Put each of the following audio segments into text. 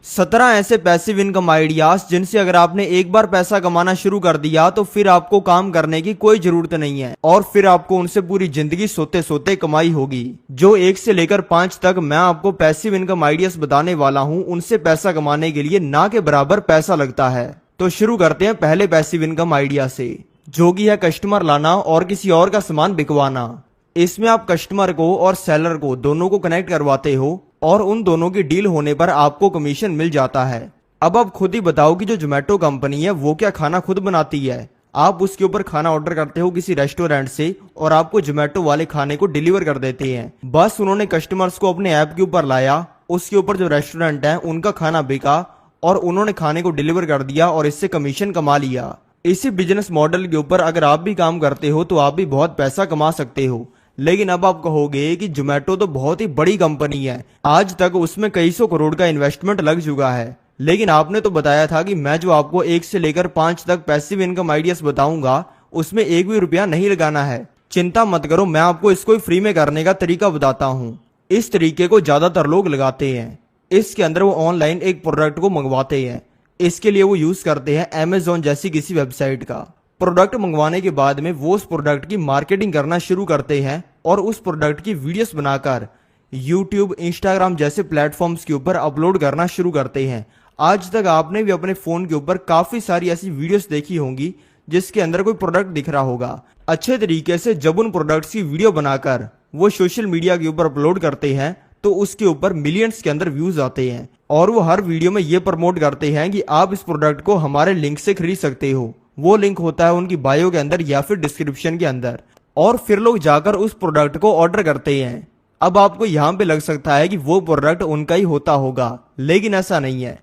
17 ऐसे passive income ideas जिनसे अगर आपने एक बार पैसा कमाना शुरू कर दिया तो फिर आपको काम करने की कोई जरूरत नहीं है और फिर आपको उनसे पूरी जिंदगी सोते सोते कमाई होगी। जो 1 से लेकर 5 तक मैं आपको पैसिव इनकम आइडियाज बताने वाला हूं, उनसे पैसा कमाने के लिए ना के बराबर पैसा लगता है। तो शुरू करते हैं पहले पैसिव इनकम आइडिया से, जो कि है कस्टमर लाना और किसी और का सामान बिकवाना। इसमें आप कस्टमर को और सेलर को दोनों को कनेक्ट करवाते हो और उन दोनों की डील होने पर आपको कमीशन मिल जाता है। अब आप खुद ही बताओ कि जो जोमेटो कंपनी है वो क्या खाना खुद बनाती है? आप उसके ऊपर खाना ऑर्डर करते हो किसी रेस्टोरेंट से और आपको जोमेटो वाले खाने को डिलीवर कर देते हैं। बस उन्होंने कस्टमर्स को अपने ऐप के ऊपर लाया, उसके ऊपर जो रेस्टोरेंट है उनका खाना बिका और उन्होंने खाने को डिलीवर कर दिया और इससे कमीशन कमा लिया। इसी बिजनेस मॉडल के ऊपर अगर आप भी काम करते हो तो आप भी बहुत पैसा कमा सकते हो। लेकिन अब आप कहोगे कि जोमेटो तो बहुत ही बड़ी कंपनी है, आज तक उसमें कई सौ करोड़ का इन्वेस्टमेंट लग चुका है। लेकिन आपने तो बताया था कि मैं जो आपको 1 से लेकर 5 तक पैसिव इनकम आइडियाज बताऊंगा उसमें एक भी रुपया नहीं लगाना है। चिंता मत करो, मैं आपको इसको फ्री में करने का तरीका बताता हूँ। इस तरीके को ज्यादातर लोग लगाते हैं। इसके अंदर वो ऑनलाइन एक प्रोडक्ट को मंगवाते हैं। इसके लिए वो यूज करते हैं अमेजोन जैसी किसी वेबसाइट का। प्रोडक्ट मंगवाने के बाद में वो उस प्रोडक्ट की मार्केटिंग करना शुरू करते हैं और उस प्रोडक्ट की वीडियोस बनाकर यूट्यूब, इंस्टाग्राम जैसे प्लेटफॉर्म्स के ऊपर अपलोड करना शुरू करते हैं। आज तक आपने भी अपने फोन के ऊपर काफी सारी ऐसी वीडियोस देखी होंगी जिसके अंदर कोई प्रोडक्ट दिख रहा होगा। अच्छे तरीके से जब उन प्रोडक्ट्स की वीडियो बनाकर वो सोशल मीडिया के ऊपर अपलोड करते हैं तो उसके ऊपर मिलियंस के अंदर व्यूज आते हैं और वो हर वीडियो में ये प्रमोट करते हैं कि आप इस प्रोडक्ट को हमारे लिंक से खरीद सकते हो। वो लिंक होता है उनकी बायो के अंदर या फिर डिस्क्रिप्शन के अंदर, और फिर लोग जाकर उस प्रोडक्ट को ऑर्डर करते हैं। अब आपको यहाँ पे लग सकता है कि वो प्रोडक्ट उनका ही होता होगा, लेकिन ऐसा नहीं है।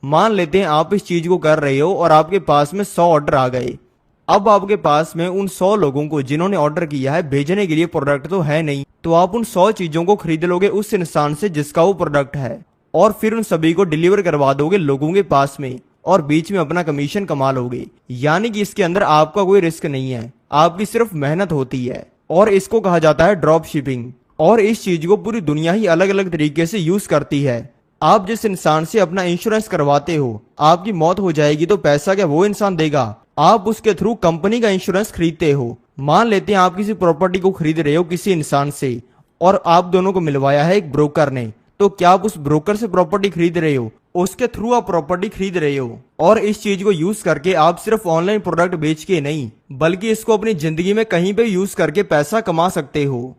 मान लेते हैं आप इस चीज को कर रहे हो और आपके पास में 100 ऑर्डर आ गए। अब आपके पास में उन 100 लोगों को जिन्होंने ऑर्डर किया है भेजने के लिए प्रोडक्ट तो है नहीं, तो आप उन 100 चीजों को खरीद लोगे उस इंसान से जिसका वो प्रोडक्ट है और फिर उन सभी को डिलीवर करवा दोगे लोगों के पास में और बीच में अपना कमीशन कमा लोगे। यानी कि इसके अंदर आपका कोई रिस्क नहीं है, आपकी सिर्फ मेहनत होती है और इसको कहा जाता है ड्रॉप शिपिंग। और इस चीज को पूरी दुनिया ही अलग अलग तरीके से यूज करती है। आप जिस इंसान से अपना इंश्योरेंस करवाते हो, आपकी मौत हो जाएगी तो पैसा क्या वो इंसान देगा? आप उसके थ्रू कंपनी का इंश्योरेंस खरीदते हो। मान लेते हैं आप किसी प्रॉपर्टी को खरीद रहे हो किसी इंसान से और आप दोनों को मिलवाया है एक ब्रोकर ने, तो क्या आप उस ब्रोकर से प्रॉपर्टी खरीद रहे हो? उसके थ्रू आप प्रॉपर्टी खरीद रहे हो। और इस चीज को यूज करके आप सिर्फ ऑनलाइन प्रोडक्ट बेच के नहीं, बल्कि इसको अपनी जिंदगी में कहीं पे यूज करके पैसा कमा सकते हो।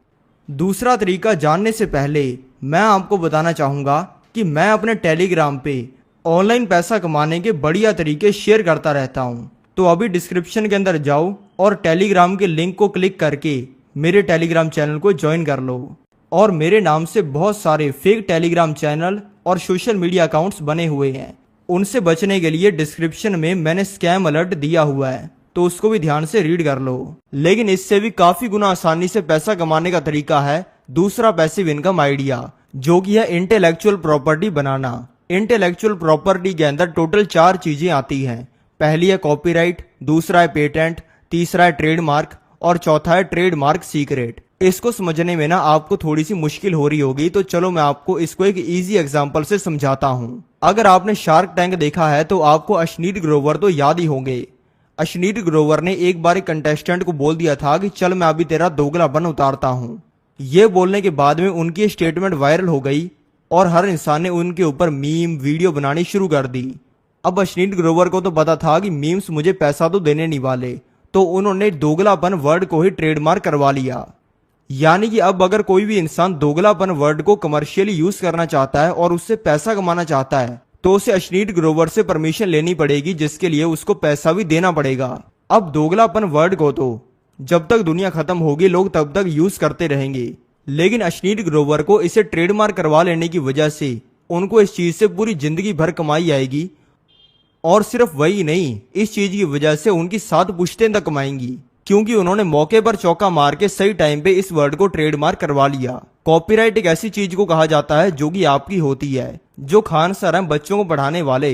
दूसरा तरीका जानने से पहले मैं आपको बताना चाहूंगा कि मैं अपने टेलीग्राम पे ऑनलाइन पैसा कमाने के बढ़िया तरीके शेयर करता रहता हूं। तो अभी डिस्क्रिप्शन के अंदर जाओ और टेलीग्राम के लिंक को क्लिक करके मेरे टेलीग्राम चैनल को ज्वाइन कर लो। और मेरे नाम से बहुत सारे फेक टेलीग्राम चैनल और सोशल मीडिया अकाउंट्स बने हुए हैं, उनसे बचने के लिए डिस्क्रिप्शन में मैंने स्कैम अलर्ट दिया हुआ है, तो उसको भी ध्यान से रीड कर लो। लेकिन इससे भी काफी गुना आसानी से पैसा कमाने का तरीका है दूसरा पैसिव इनकम आइडिया, जो कि है इंटेलेक्चुअल प्रॉपर्टी बनाना। इंटेलेक्चुअल प्रॉपर्टी के अंदर टोटल 4 चीजें आती हैं। पहली है कॉपीराइट, दूसरा है पेटेंट, तीसरा है ट्रेडमार्क और चौथा है ट्रेडमार्क सीक्रेट। इसको समझने में ना आपको थोड़ी सी मुश्किल हो रही होगी, तो चलो मैं आपको इसको एक इजी एग्जांपल से समझाता हूँ। अगर आपने शार्क टैंक देखा है तो आपको अश्नीर ग्रोवर तो याद ही होंगे। अश्नीर ग्रोवर ने एक बार एक कंटेस्टेंट को बोल दिया था कि चल मैं अभी तेरा दोगलापन उतारता हूँ। ये बोलने के बाद में उनकी स्टेटमेंट वायरल हो गई और हर इंसान ने उनके ऊपर मीम वीडियो बनानी शुरू कर दी। अब अश्नीर ग्रोवर को तो पता था कि मीम्स मुझे पैसा तो देने नहीं वाले, तो उन्होंने दोगलापन वर्ड को ही ट्रेडमार्क करवा लिया। यानी कि अब अगर कोई भी इंसान दोगलापन वर्ड को कमर्शियली यूज करना चाहता है और उससे पैसा कमाना चाहता है तो उसे अश्नीर ग्रोवर से परमिशन लेनी पड़ेगी, जिसके लिए उसको पैसा भी देना पड़ेगा। अब दोगलापन वर्ड को तो जब तक दुनिया खत्म होगी लोग तब तक यूज करते रहेंगे, लेकिन अश्नीर ग्रोवर को इसे ट्रेडमार्क करवा लेने की वजह से उनको इस चीज से पूरी जिंदगी भर कमाई आएगी। और सिर्फ वही नहीं, इस चीज की वजह से उनकी 7 पुश्तें तक कमाएंगी, क्योंकि उन्होंने मौके पर चौका मार के सही टाइम पे इस वर्ड को ट्रेडमार्क करवा लिया। कॉपीराइट एक ऐसी चीज को कहा जाता है जो कि आपकी होती है। जो खान सर हैं बच्चों को पढ़ाने वाले,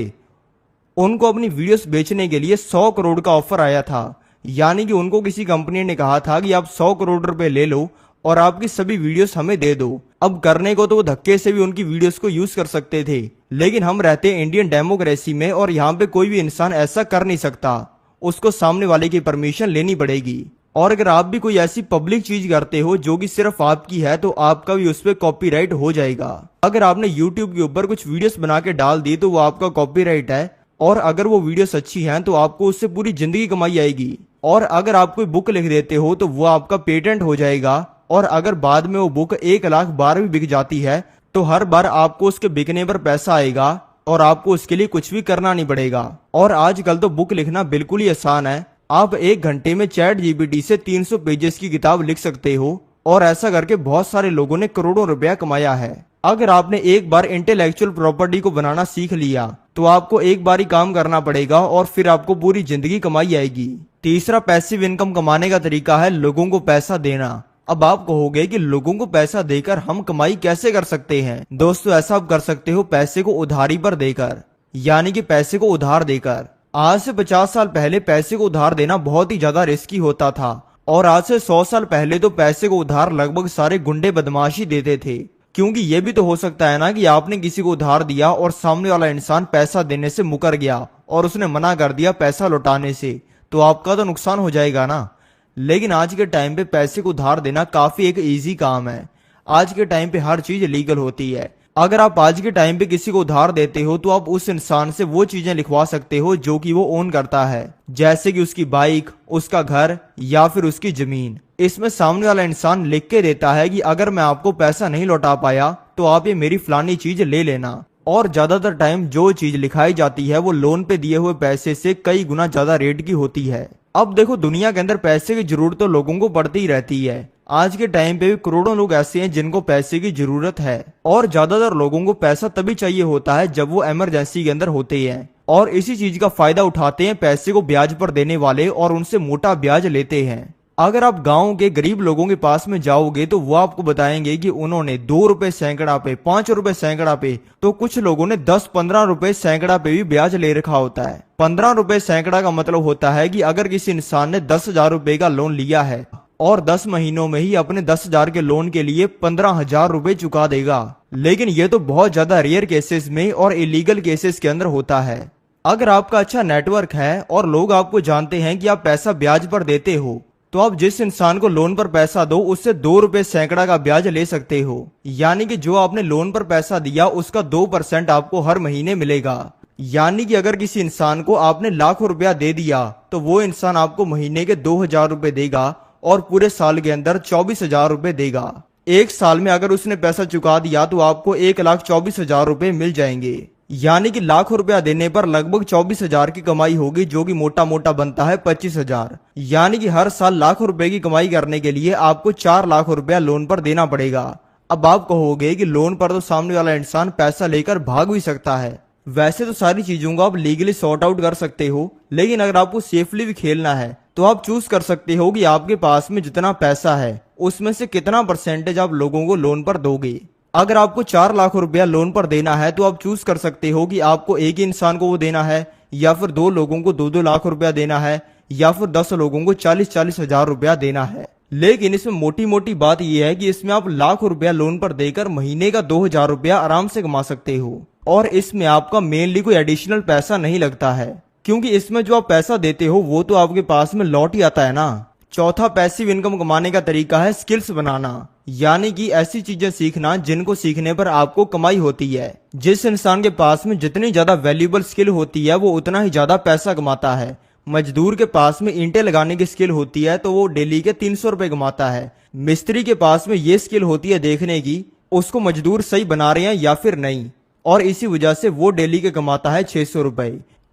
उनको अपनी वीडियोस बेचने के लिए 100 करोड़ का ऑफर आया था। यानी कि उनको किसी कंपनी ने कहा था कि आप 100 करोड़ रुपए ले लो और आपकी सभी वीडियोस हमें दे दो। अब करने को तो वो धक्के से भी उनकी वीडियोस को यूज कर सकते थे, लेकिन हम रहते हैं इंडियन डेमोक्रेसी में और यहाँ पे कोई भी इंसान ऐसा कर नहीं सकता, उसको सामने वाले की परमिशन लेनी पड़ेगी। और अगर आप भी कोई ऐसी पब्लिक चीज करते हो जो कि सिर्फ आपकी है तो आपका भी उस पर कॉपीराइट हो जाएगा। अगर आपने यूट्यूब के ऊपर कुछ वीडियोस बना के डाल दी तो वो आपका कॉपीराइट है, और अगर वो वीडियोस अच्छी हैं तो आपको उससे पूरी जिंदगी कमाई आएगी। और अगर आप कोई बुक लिख देते हो तो वो आपका पेटेंट हो जाएगा, और अगर बाद में वो बुक 1,00,000 बार भी बिक जाती है तो हर बार आपको उसके बिकने पर पैसा आएगा और आपको उसके लिए कुछ भी करना नहीं पड़ेगा। और आजकल तो बुक लिखना बिल्कुल ही आसान है। आप 1 घंटे में ChatGPT से 300 पेजेस की किताब लिख सकते हो, और ऐसा करके बहुत सारे लोगों ने करोड़ों रुपया कमाया है। अगर आपने एक बार इंटेलेक्चुअल प्रॉपर्टी को बनाना सीख लिया तो आपको एक बार ही काम करना पड़ेगा और फिर आपको पूरी जिंदगी कमाई आएगी। तीसरा पैसिव इनकम कमाने का तरीका है लोगों को पैसा देना। अब आप कहोगे कि लोगों को पैसा देकर हम कमाई कैसे कर सकते हैं? दोस्तों, ऐसा आप कर सकते हो पैसे को उधारी पर देकर, यानी कि पैसे को उधार देकर। आज से 50 साल पहले पैसे को उधार देना बहुत ही ज्यादा रिस्की होता था, और आज से 100 साल पहले तो पैसे को उधार लगभग सारे गुंडे बदमाशी देते थे। क्योंकि ये भी तो हो सकता है ना कि आपने किसी को उधार दिया और सामने वाला इंसान पैसा देने से मुकर गया और उसने मना कर दिया पैसा लौटाने से, तो आपका तो नुकसान हो जाएगा ना। लेकिन आज के टाइम पे पैसे को उधार देना काफी एक इजी काम है। आज के टाइम पे हर चीज लीगल होती है। अगर आप आज के टाइम पे किसी को उधार देते हो तो आप उस इंसान से वो चीजें लिखवा सकते हो जो कि वो ओन करता है, जैसे कि उसकी बाइक, उसका घर या फिर उसकी जमीन। इसमें सामने वाला इंसान लिख के देता है कि अगर मैं आपको पैसा नहीं लौटा पाया तो आप ये मेरी फलानी चीज ले लेना। और ज्यादातर टाइम जो चीज लिखाई जाती है वो लोन पे दिए हुए पैसे से कई गुना ज्यादा रेट की होती है। अब देखो, दुनिया के अंदर पैसे की जरूरत तो लोगों को पड़ती ही रहती है। आज के टाइम पे भी करोड़ों लोग ऐसे हैं जिनको पैसे की जरूरत है, और ज्यादातर लोगों को पैसा तभी चाहिए होता है जब वो इमरजेंसी के अंदर होते हैं, और इसी चीज का फायदा उठाते हैं पैसे को ब्याज पर देने वाले और उनसे मोटा ब्याज लेते हैं। अगर आप गांव के गरीब लोगों के पास में जाओगे तो वो आपको बताएंगे कि उन्होंने 2 रुपए सैकड़ा पे, 5 रुपए सैकड़ा पे, तो कुछ लोगों ने 10-15 रुपए सैकड़ा पे भी ब्याज ले रखा होता है। 15 रुपए सैकड़ा का मतलब होता है कि अगर किसी इंसान ने 10,000 रुपए का लोन लिया है और 10 महीनों में ही अपने 10,000 के लोन के लिए 15,000 रुपए चुका देगा। लेकिन ये तो बहुत ज्यादा रेयर केसेस में और इलीगल केसेस के अंदर होता है। अगर आपका अच्छा नेटवर्क है और लोग आपको जानते हैं कि आप पैसा ब्याज पर देते हो, तो आप जिस इंसान को लोन पर पैसा दो उससे 2 रुपए सैकड़ा का ब्याज ले सकते हो। यानी कि जो आपने लोन पर पैसा दिया उसका 2% आपको हर महीने मिलेगा। यानी कि अगर किसी इंसान को आपने लाखों रुपया दे दिया तो वो इंसान आपको महीने के 2,000 रुपए देगा और पूरे साल के अंदर 24,000 रुपए देगा। एक साल में अगर उसने पैसा चुका दिया तो आपको 1,24,000 रुपए मिल जाएंगे। यानी कि लाखों रुपया देने पर लगभग 24,000 की कमाई होगी, जो कि मोटा मोटा बनता है 25,000। यानी कि हर साल लाखों रुपए की कमाई करने के लिए आपको 4 लाख रुपया लोन पर देना पड़ेगा। अब आप कहोगे कि लोन पर तो सामने वाला इंसान पैसा लेकर भाग भी सकता है। वैसे तो सारी चीजों को आप लीगली सॉर्ट आउट कर सकते हो, लेकिन अगर आपको सेफली भी खेलना है तो आप चूज कर सकते हो कि आपके पास में जितना पैसा है उसमें से कितना परसेंटेज आप लोगों को लोन पर दोगे। अगर आपको 4 लाख रुपया लोन पर देना है तो आप चूज कर सकते हो कि आपको एक ही इंसान को वो देना है, या फिर 2 लोगों को 2-2 लाख रुपया देना है, या फिर 10 लोगों को 40-40 हजार रुपया देना है। लेकिन इसमें मोटी मोटी बात यह है कि इसमें आप लाख रुपया लोन पर देकर महीने का 2,000 रुपया आराम से कमा सकते हो, और इसमें आपका मेनली कोई एडिशनल पैसा नहीं लगता है, क्योंकि इसमें जो आप पैसा देते हो वो तो आपके पास में लौट ही आता है ना। चौथा पैसिव इनकम कमाने का तरीका है स्किल्स बनाना, यानी कि ऐसी चीजें सीखना जिनको सीखने पर आपको कमाई होती है। जिस इंसान के पास में जितनी ज्यादा वैल्यूएबल स्किल होती है वो उतना ही ज्यादा पैसा कमाता है। मजदूर के पास में ईंटें लगाने की स्किल होती है तो वो डेली के 300 रुपए कमाता है। मिस्त्री के पास में ये स्किल होती है देखने की उसको मजदूर सही बना रहे हैं या फिर नहीं, और इसी वजह से वो डेली के कमाता है 600 रुपए।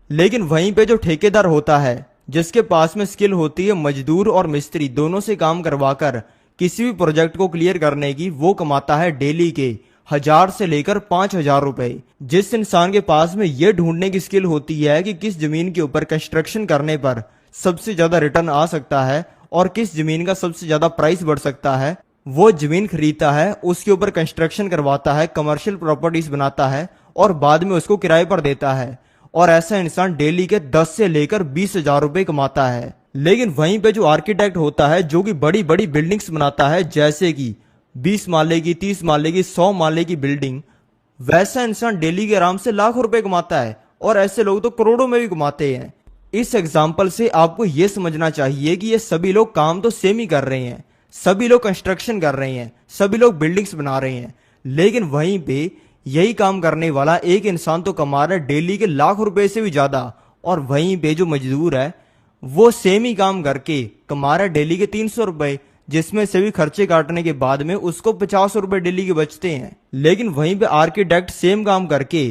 लेकिन वहीं पे जो ठेकेदार होता है जिसके पास में स्किल होती है मजदूर और मिस्त्री दोनों से काम करवाकर किसी भी प्रोजेक्ट को क्लियर करने की, वो कमाता है डेली के 1,000 से लेकर 5,000 रुपए। जिस इंसान के पास में ये ढूंढने की स्किल होती है कि किस जमीन के ऊपर कंस्ट्रक्शन करने पर सबसे ज्यादा रिटर्न आ सकता है और किस जमीन का सबसे ज्यादा प्राइस बढ़ सकता है, वो जमीन खरीदता है, उसके ऊपर कंस्ट्रक्शन करवाता है, कमर्शियल प्रॉपर्टीज बनाता है और बाद में उसको किराए पर देता है। और ऐसा इंसान डेली के 10 से लेकर 20,000 रुपए कमाता है। लेकिन वहीं पे जो आर्किटेक्ट होता है जो कि बड़ी बड़ी बिल्डिंग्स बनाता है, जैसे कि 20 माले की, 30 माले की, 100 माले की बिल्डिंग, वैसा इंसान डेली के आराम से लाखों रुपए कमाता है और ऐसे लोग तो करोड़ों में भी कमाते हैं। इस एग्जाम्पल से आपको यह समझना चाहिए कि ये सभी लोग काम तो सेम ही कर रहे हैं, सभी लोग कंस्ट्रक्शन कर रहे हैं, सभी लोग बिल्डिंग्स बना रहे हैं, लेकिन वहीं पे यही काम करने वाला एक इंसान तो कमा रहा है डेली के लाख रुपए से भी ज्यादा, और वहीं पे जो मजदूर है वो सेम ही काम करके कमा रहा है डेली के 300 रुपए, जिसमें से भी खर्चे काटने के बाद में उसको 50 रुपए डेली के बचते हैं। लेकिन वहीं पे आर्किटेक्ट सेम काम करके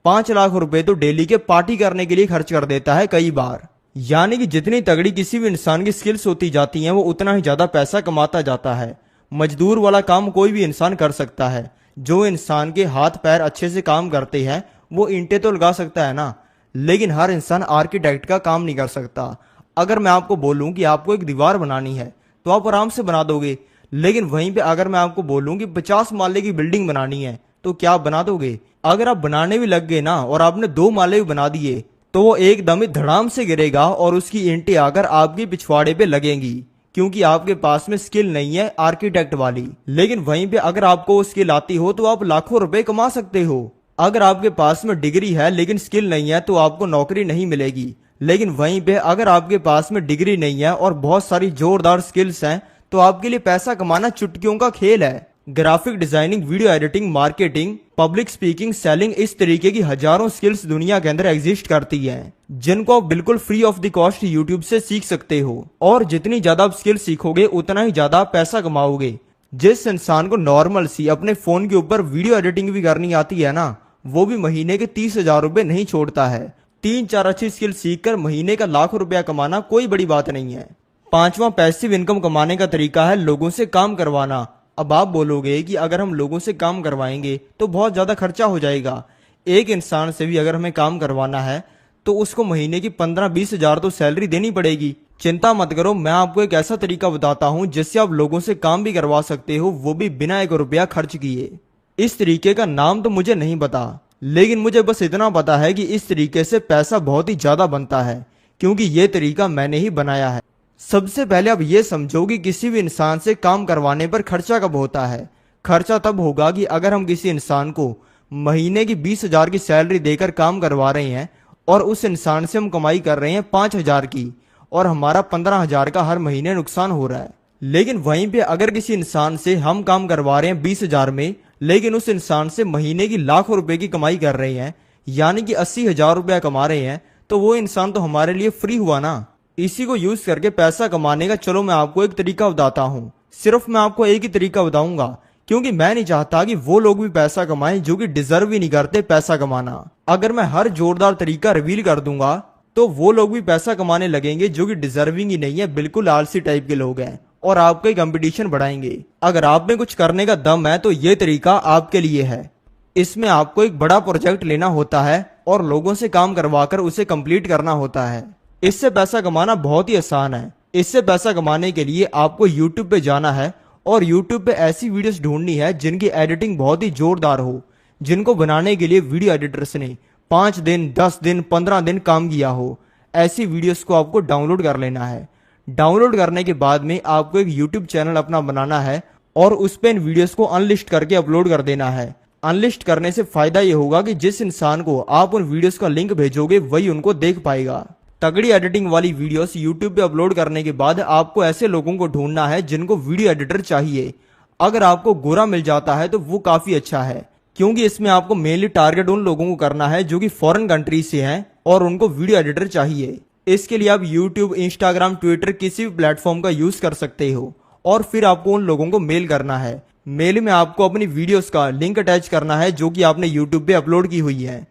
5 लाख रुपए तो डेली के पार्टी करने के लिए खर्च कर देता है कई बार। यानी कि जितनी तगड़ी किसी भी इंसान की स्किल्स होती जाती हैं वो उतना ही ज्यादा पैसा कमाता जाता है। मजदूर वाला काम कोई भी इंसान कर सकता है। जो इंसान के हाथ पैर अच्छे से काम करते हैं वो ईंटें तो लगा सकता है ना, लेकिन हर इंसान आर्किटेक्ट का काम नहीं कर सकता। अगर मैं आपको बोलूं कि आपको एक दीवार बनानी है तो आप आराम से बना दोगे, लेकिन वहीं पे अगर मैं आपको बोलूं कि 50 माले की बिल्डिंग बनानी है तो क्या आप बना दोगे? अगर आप बनाने भी लग गए ना और आपने 2 माले भी बना दिए तो वो एकदम ही धड़ाम से गिरेगा और उसकी ईंटें आकर आपके पिछवाड़े पे लगेंगी, क्योंकि आपके पास में स्किल नहीं है आर्किटेक्ट वाली। लेकिन वहीं पे अगर आपको वो स्किल आती हो तो आप लाखों रुपए कमा सकते हो। अगर आपके पास में डिग्री है लेकिन स्किल नहीं है तो आपको नौकरी नहीं मिलेगी। लेकिन वहीं पे अगर आपके पास में डिग्री नहीं है और बहुत सारी जोरदार स्किल्स हैं तो आपके लिए पैसा कमाना चुटकियों का खेल है। Graphic designing, video editing, marketing, public speaking, selling, इस तरीके की हजारों स्किल्स दुनिया के अंदर एग्जिस्ट करती हैं, जिनको आप बिल्कुल free of the cost YouTube से सीख सकते हो। और जितनी ज्यादा आप स्किल सीखोगे उतना ही ज्यादा पैसा कमाओगे। जिस इंसान को नॉर्मल सी अपने फोन के ऊपर वीडियो एडिटिंग भी करनी आती है ना, वो भी महीने के 30,000 रुपए नहीं छोड़ता है। 3-4 अच्छी स्किल सीखकर महीने का लाखों रुपया कमाना कोई बड़ी बात नहीं है। 5वां पैसिव इनकम कमाने का तरीका है लोगों से काम करवाना। अब आप बोलोगे कि अगर हम लोगों से काम करवाएंगे तो बहुत ज्यादा खर्चा हो जाएगा। एक इंसान से भी अगर हमें काम करवाना है तो उसको महीने की 15-20 हजार तो सैलरी देनी पड़ेगी। चिंता मत करो, मैं आपको एक ऐसा तरीका बताता हूं जिससे आप लोगों से काम भी करवा सकते हो, वो भी बिना 1 रुपया खर्च किए। इस तरीके का नाम तो मुझे नहीं पता, लेकिन मुझे बस इतना पता है कि इस तरीके से पैसा बहुत ही ज्यादा बनता है, क्योंकि ये तरीका मैंने ही बनाया है। सबसे पहले आप ये समझो कि किसी भी इंसान से काम करवाने पर खर्चा कब होता है। खर्चा तब होगा कि अगर हम किसी इंसान को महीने की 20,000 की सैलरी देकर काम करवा रहे हैं और उस इंसान से हम कमाई कर रहे हैं 5,000 की और हमारा 15,000 का हर महीने नुकसान हो रहा है। लेकिन वहीं पे अगर किसी इंसान से हम काम करवा रहे हैं 20,000 में, लेकिन उस इंसान से महीने की लाखों रुपए की कमाई कर रहे हैं, यानी कि 80,000 रुपया कमा रहे हैं, तो वो इंसान तो हमारे लिए फ्री हुआ ना। इसी को यूज करके पैसा कमाने का चलो मैं आपको एक तरीका बताता हूँ। सिर्फ मैं आपको एक ही तरीका बताऊंगा, क्योंकि मैं नहीं चाहता कि वो लोग भी पैसा कमाएं जो कि डिजर्व ही नहीं करते पैसा कमाना। अगर मैं हर जोरदार तरीका रिवील कर दूंगा तो वो लोग भी पैसा कमाने लगेंगे जो कि डिजर्विंग ही नहीं है, बिल्कुल आलसी टाइप के लोग हैं, और आपका ही कंपटीशन बढ़ाएंगे। अगर आप में कुछ करने का दम है तो ये तरीका आपके लिए है। इसमें आपको एक बड़ा प्रोजेक्ट लेना होता है और लोगों से काम करवाकर उसे कंप्लीट करना होता है। इससे पैसा कमाना बहुत ही आसान है। इससे पैसा कमाने के लिए आपको YouTube पे जाना है और YouTube पे ऐसी वीडियोस ढूंढनी है जिनकी एडिटिंग बहुत ही जोरदार हो, जिनको बनाने के लिए वीडियो एडिटर्स ने 5 दिन, 10 दिन, 15 दिन काम किया हो। ऐसी वीडियोस को आपको डाउनलोड कर लेना है। डाउनलोड करने के बाद में आपको एक YouTube चैनल अपना बनाना है और उस पर इन वीडियोस को अनलिस्ट करके अपलोड कर देना है। अनलिस्ट करने से फायदा ये होगा कि जिस इंसान को आप उन वीडियोस का लिंक भेजोगे वही उनको देख पाएगा। तगड़ी एडिटिंग वाली वीडियोस YouTube पे अपलोड करने के बाद आपको ऐसे लोगों को ढूंढना है जिनको वीडियो एडिटर चाहिए। अगर आपको गोरा मिल जाता है तो वो काफी अच्छा है, क्योंकि इसमें आपको मेनली टारगेट उन लोगों को करना है जो कि फॉरेन कंट्री से हैं और उनको वीडियो एडिटर चाहिए। इसके लिए आप YouTube, Instagram, Twitter किसी भी प्लेटफॉर्म का यूज कर सकते हो और फिर आपको उन लोगों को मेल करना है। मेल में आपको अपनी वीडियोस का लिंक अटैच करना है जो कि आपने YouTube पे अपलोड की हुई है,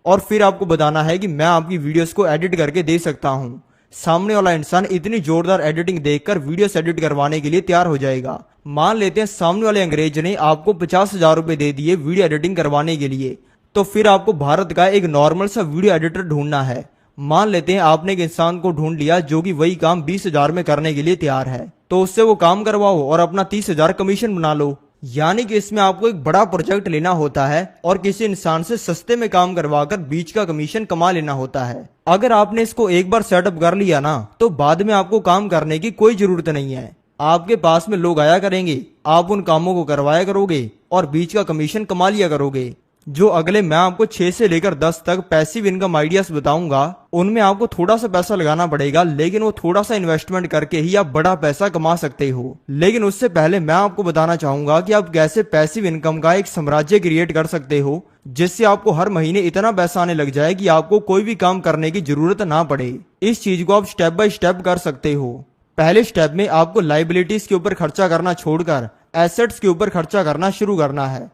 और फिर आपको बताना है कि मैं आपकी वीडियोस को एडिट करके दे सकता हूं। सामने वाला इंसान इतनी जोरदार एडिटिंग देखकर वीडियोस एडिट करवाने के लिए तैयार हो जाएगा। मान लेते हैं सामने वाले अंग्रेज ने आपको 50,000 रुपए दे दिए वीडियो एडिटिंग करवाने के लिए, तो फिर आपको भारत का एक नॉर्मल सा वीडियो एडिटर ढूंढना है। मान लेते हैं आपने एक इंसान को ढूंढ लिया जो कि वही काम 20,000 में करने के लिए तैयार है, तो उससे वो काम करवाओ और अपना 30,000 कमीशन बना लो। यानी कि इसमें आपको एक बड़ा प्रोजेक्ट लेना होता है और किसी इंसान से सस्ते में काम करवाकर बीच का कमीशन कमा लेना होता है। अगर आपने इसको एक बार सेटअप कर लिया ना, तो बाद में आपको काम करने की कोई जरूरत नहीं है। आपके पास में लोग आया करेंगे, आप उन कामों को करवाया करोगे और बीच का कमीशन कमा लिया करोगे। जो अगले मैं आपको 6 से लेकर 10 तक पैसिव इनकम आइडियाज बताऊंगा, उनमें आपको थोड़ा सा पैसा लगाना पड़ेगा, लेकिन वो थोड़ा सा इन्वेस्टमेंट करके ही आप बड़ा पैसा कमा सकते हो। लेकिन उससे पहले मैं आपको बताना चाहूंगा कि आप कैसे पैसिव इनकम का एक साम्राज्य क्रिएट कर सकते हो, जिससे आपको हर महीने इतना पैसा आने लग जाए कि आपको कोई भी काम करने की जरूरत ना पड़े। इस चीज को आप स्टेप बाय स्टेप कर सकते हो। पहले स्टेप में आपको लाइबिलिटीज के ऊपर खर्चा करना छोड़कर एसेट्स के ऊपर खर्चा करना शुरू करना है।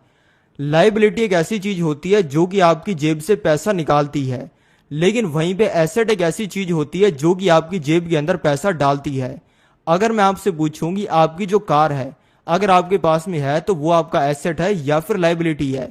लाइबिलिटी एक ऐसी चीज होती है जो कि आपकी जेब से पैसा निकालती है, लेकिन वहीं पे एसेट एक ऐसी चीज होती है जो कि आपकी जेब के अंदर पैसा डालती है। अगर मैं आपसे पूछूं कि आपकी जो कार है अगर आपके पास में है तो वो आपका एसेट है या फिर लाइबिलिटी है?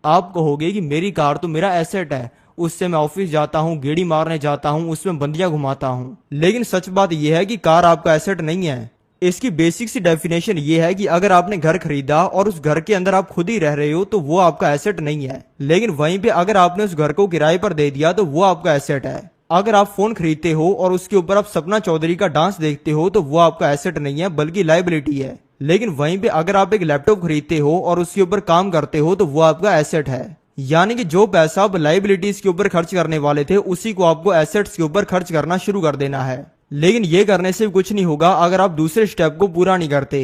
आप कहोगे कि मेरी कार तो मेरा एसेट है, उससे मैं ऑफिस जाता हूँ, गेड़ी मारने जाता हूँ, उसमें बंदियां घुमाता हूँ। लेकिन सच बात यह है कि कार आपका एसेट नहीं है। इसकी बेसिक सी डेफिनेशन ये है कि अगर आपने घर खरीदा और उस घर के अंदर आप खुद ही रह रहे हो तो वो आपका एसेट नहीं है। लेकिन वहीं पे अगर आपने उस घर को किराए पर दे दिया तो वो आपका एसेट है। अगर आप फोन खरीदते हो और उसके ऊपर आप सपना चौधरी का डांस देखते हो तो वो आपका एसेट नहीं है बल्कि लाइबिलिटी है। लेकिन वहीं पे अगर आप एक लैपटॉप खरीदते हो और उसके ऊपर काम करते हो तो वो आपका एसेट है। यानी कि जो पैसा आप लाइबिलिटीज के ऊपर खर्च करने वाले थे उसी को आपको एसेट्स के ऊपर खर्च करना शुरू कर देना है। लेकिन ये करने से कुछ नहीं होगा अगर आप दूसरे स्टेप को पूरा नहीं करते।